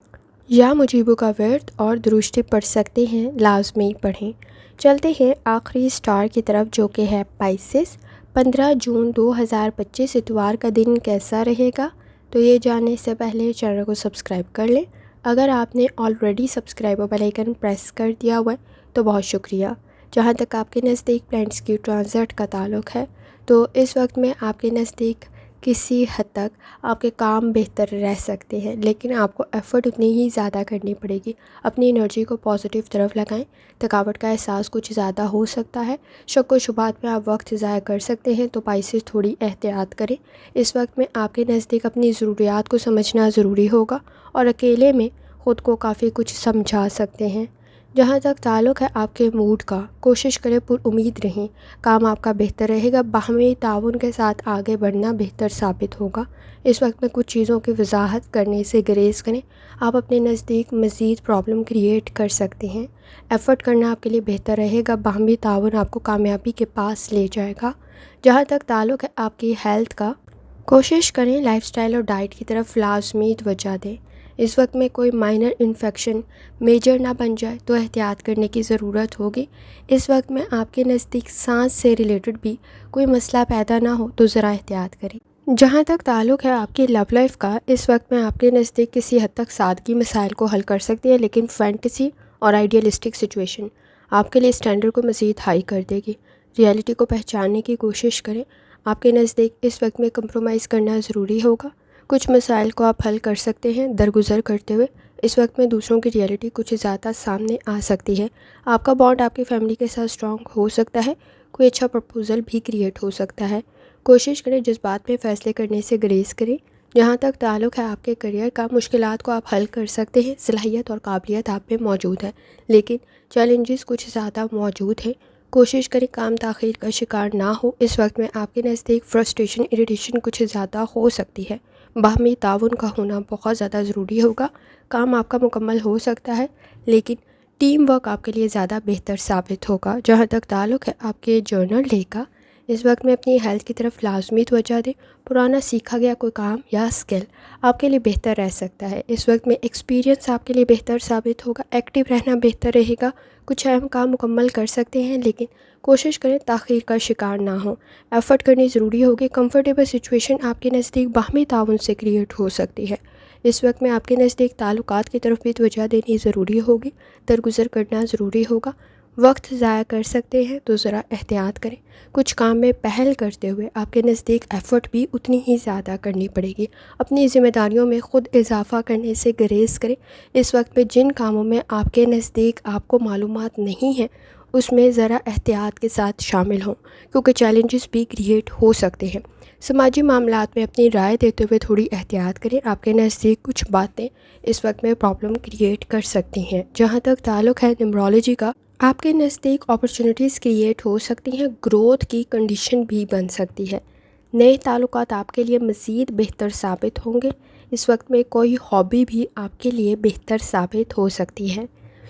یا مجیبوں کا ورد اور درشتی پڑھ سکتے ہیں لازمی پڑھیں۔ چلتے ہیں آخری سٹار کی طرف جو کہ ہے پائسس۔ 15 جون 2025 اتوار کا دن کیسا رہے گا؟ تو یہ جاننے سے پہلے چینل کو سبسکرائب کر لیں۔ اگر آپ نے already subscribe bell icon press کر دیا ہوا ہے تو بہت شکریہ۔ جہاں تک آپ کے نزدیک پلانٹس کی ٹرانزٹ کا تعلق ہے تو اس وقت میں آپ کے نزدیک کسی حد تک آپ کے کام بہتر رہ سکتے ہیں، لیکن آپ کو ایفرٹ اتنی ہی زیادہ کرنی پڑے گی۔ اپنی انرجی کو پازیٹیو طرف لگائیں۔ تھکاوٹ کا احساس کچھ زیادہ ہو سکتا ہے۔ شک و شبہات میں آپ وقت ضائع کر سکتے ہیں، تو پائسس تھوڑی احتیاط کریں۔ اس وقت میں آپ کے نزدیک اپنی ضروریات کو سمجھنا ضروری ہوگا، اور اکیلے میں خود کو کافی کچھ سمجھا سکتے ہیں۔ جہاں تک تعلق ہے آپ کے موڈ کا، کوشش کریں پر امید رہیں۔ کام آپ کا بہتر رہے گا۔ باہمی تعاون کے ساتھ آگے بڑھنا بہتر ثابت ہوگا۔ اس وقت میں کچھ چیزوں کی وضاحت کرنے سے گریز کریں۔ آپ اپنے نزدیک مزید پرابلم کریٹ کر سکتے ہیں۔ ایفرٹ کرنا آپ کے لیے بہتر رہے گا۔ باہمی تعاون آپ کو کامیابی کے پاس لے جائے گا۔ جہاں تک تعلق ہے آپ کی ہیلتھ کا، کوشش کریں لائف سٹائل اور ڈائٹ کی طرف لازمی توجہ دیں۔ اس وقت میں کوئی مائنر انفیکشن میجر نہ بن جائے تو احتیاط کرنے کی ضرورت ہوگی۔ اس وقت میں آپ کے نزدیک سانس سے ریلیٹڈ بھی کوئی مسئلہ پیدا نہ ہو تو ذرا احتیاط کریں۔ جہاں تک تعلق ہے آپ کی لو لائف کا، اس وقت میں آپ کے نزدیک کسی حد تک سادگی مسائل کو حل کر سکتی ہے، لیکن فینٹیسی اور آئیڈیلسٹک سچویشن آپ کے لیے اسٹینڈرڈ کو مزید ہائی کر دے گی۔ ریئلٹی کو پہچاننے کی کوشش کریں۔ آپ کے نزدیک اس وقت میں کمپرومائز کرنا ضروری ہوگا۔ کچھ مسائل کو آپ حل کر سکتے ہیں درگزر کرتے ہوئے۔ اس وقت میں دوسروں کی ریئلٹی کچھ زیادہ سامنے آ سکتی ہے۔ آپ کا بانڈ آپ کی فیملی کے ساتھ اسٹرانگ ہو سکتا ہے۔ کوئی اچھا پرپوزل بھی کریٹ ہو سکتا ہے۔ کوشش کریں جذبات میں فیصلے کرنے سے گریز کریں۔ جہاں تک تعلق ہے آپ کے کریئر کا، مشکلات کو آپ حل کر سکتے ہیں۔ صلاحیت اور قابلیت آپ میں موجود ہے، لیکن چیلنجز کچھ زیادہ موجود ہیں۔ کوشش کریں کام تاخیر کا شکار نہ ہو۔ اس وقت میں آپ کے نزدیک فرسٹریشن، اریٹیشن کچھ زیادہ ہو سکتی ہے۔ باہمی تعاون کا ہونا بہت زیادہ ضروری ہوگا۔ کام آپ کا مکمل ہو سکتا ہے، لیکن ٹیم ورک آپ کے لیے زیادہ بہتر ثابت ہوگا۔ جہاں تک تعلق ہے آپ کے جرنل ڈے کا، اس وقت میں اپنی ہیلتھ کی طرف لازمی توجہ دیں۔ پرانا سیکھا گیا کوئی کام یا اسکل آپ کے لیے بہتر رہ سکتا ہے۔ اس وقت میں ایکسپیرینس آپ کے لیے بہتر ثابت ہوگا۔ ایکٹیو رہنا بہتر رہے گا۔ کچھ اہم کام مکمل کر سکتے ہیں، لیکن کوشش کریں تاخیر کا شکار نہ ہوں۔ ایفرٹ کرنی ضروری ہوگی۔ کمفرٹیبل سچویشن آپ کے نزدیک باہمی تعاون سے کریٹ ہو سکتی ہے۔ اس وقت میں آپ کے نزدیک تعلقات کی طرف بھی توجہ دینی ضروری ہوگی۔ درگزر کرنا ضروری ہوگا۔ وقت ضائع کر سکتے ہیں تو ذرا احتیاط کریں۔ کچھ کام میں پہل کرتے ہوئے آپ کے نزدیک ایفرٹ بھی اتنی ہی زیادہ کرنی پڑے گی۔ اپنی ذمہ داریوں میں خود اضافہ کرنے سے گریز کریں۔ اس وقت میں جن کاموں میں آپ کے نزدیک آپ کو معلومات نہیں ہیں اس میں ذرا احتیاط کے ساتھ شامل ہوں، کیونکہ چیلنجز بھی کریٹ ہو سکتے ہیں۔ سماجی معاملات میں اپنی رائے دیتے ہوئے تھوڑی احتیاط کریں۔ آپ کے نزدیک کچھ باتیں اس وقت میں پرابلم کریٹ کر سکتی ہیں۔ جہاں تک تعلق ہے نیمرولوجی کا، آپ کے نزدیک اپرچونٹیز کریٹ ہو سکتی ہیں۔ گروتھ کی کنڈیشن بھی بن سکتی ہے۔ نئے تعلقات آپ کے لیے مزید بہتر ثابت ہوں گے۔ اس وقت میں کوئی ہابی بھی آپ کے لیے بہتر ثابت ہو سکتی ہے۔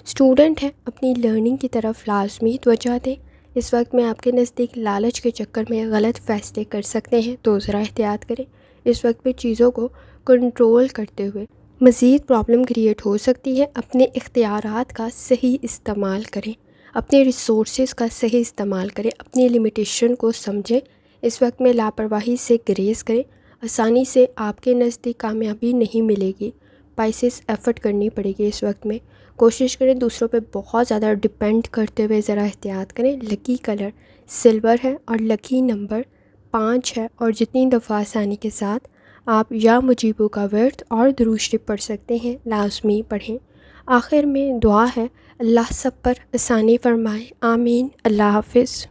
اسٹوڈنٹ ہیں، اپنی لرننگ کی طرف لازمی توجہ دیں۔ اس وقت میں آپ کے نزدیک لالچ کے چکر میں غلط فیصلے کر سکتے ہیں تو ذرا احتیاط کریں۔ اس وقت میں چیزوں کو کنٹرول کرتے ہوئے مزید پرابلم کریٹ ہو سکتی ہے۔ اپنے اختیارات کا صحیح استعمال کریں۔ اپنے ریسورسز کا صحیح استعمال کریں۔ اپنی لمیٹیشن کو سمجھیں۔ اس وقت میں لاپرواہی سے گریز کریں۔ آسانی سے آپ کے نزدیک کامیابی نہیں ملے گی۔ پائسس ایفرٹ کرنی پڑے گی۔ اس وقت میں کوشش کریں دوسروں پہ بہت زیادہ ڈپینڈ کرتے ہوئے ذرا احتیاط کریں۔ لکی کلر سلور ہے اور لکی نمبر 5 ہے، اور جتنی دفعہ آسانی کے ساتھ آپ یا مجیبوں کا ورد اور درود شریف پڑھ سکتے ہیں لازمی پڑھیں۔ آخر میں دعا ہے، اللہ سب پر آسانی فرمائے، آمین۔ اللہ حافظ۔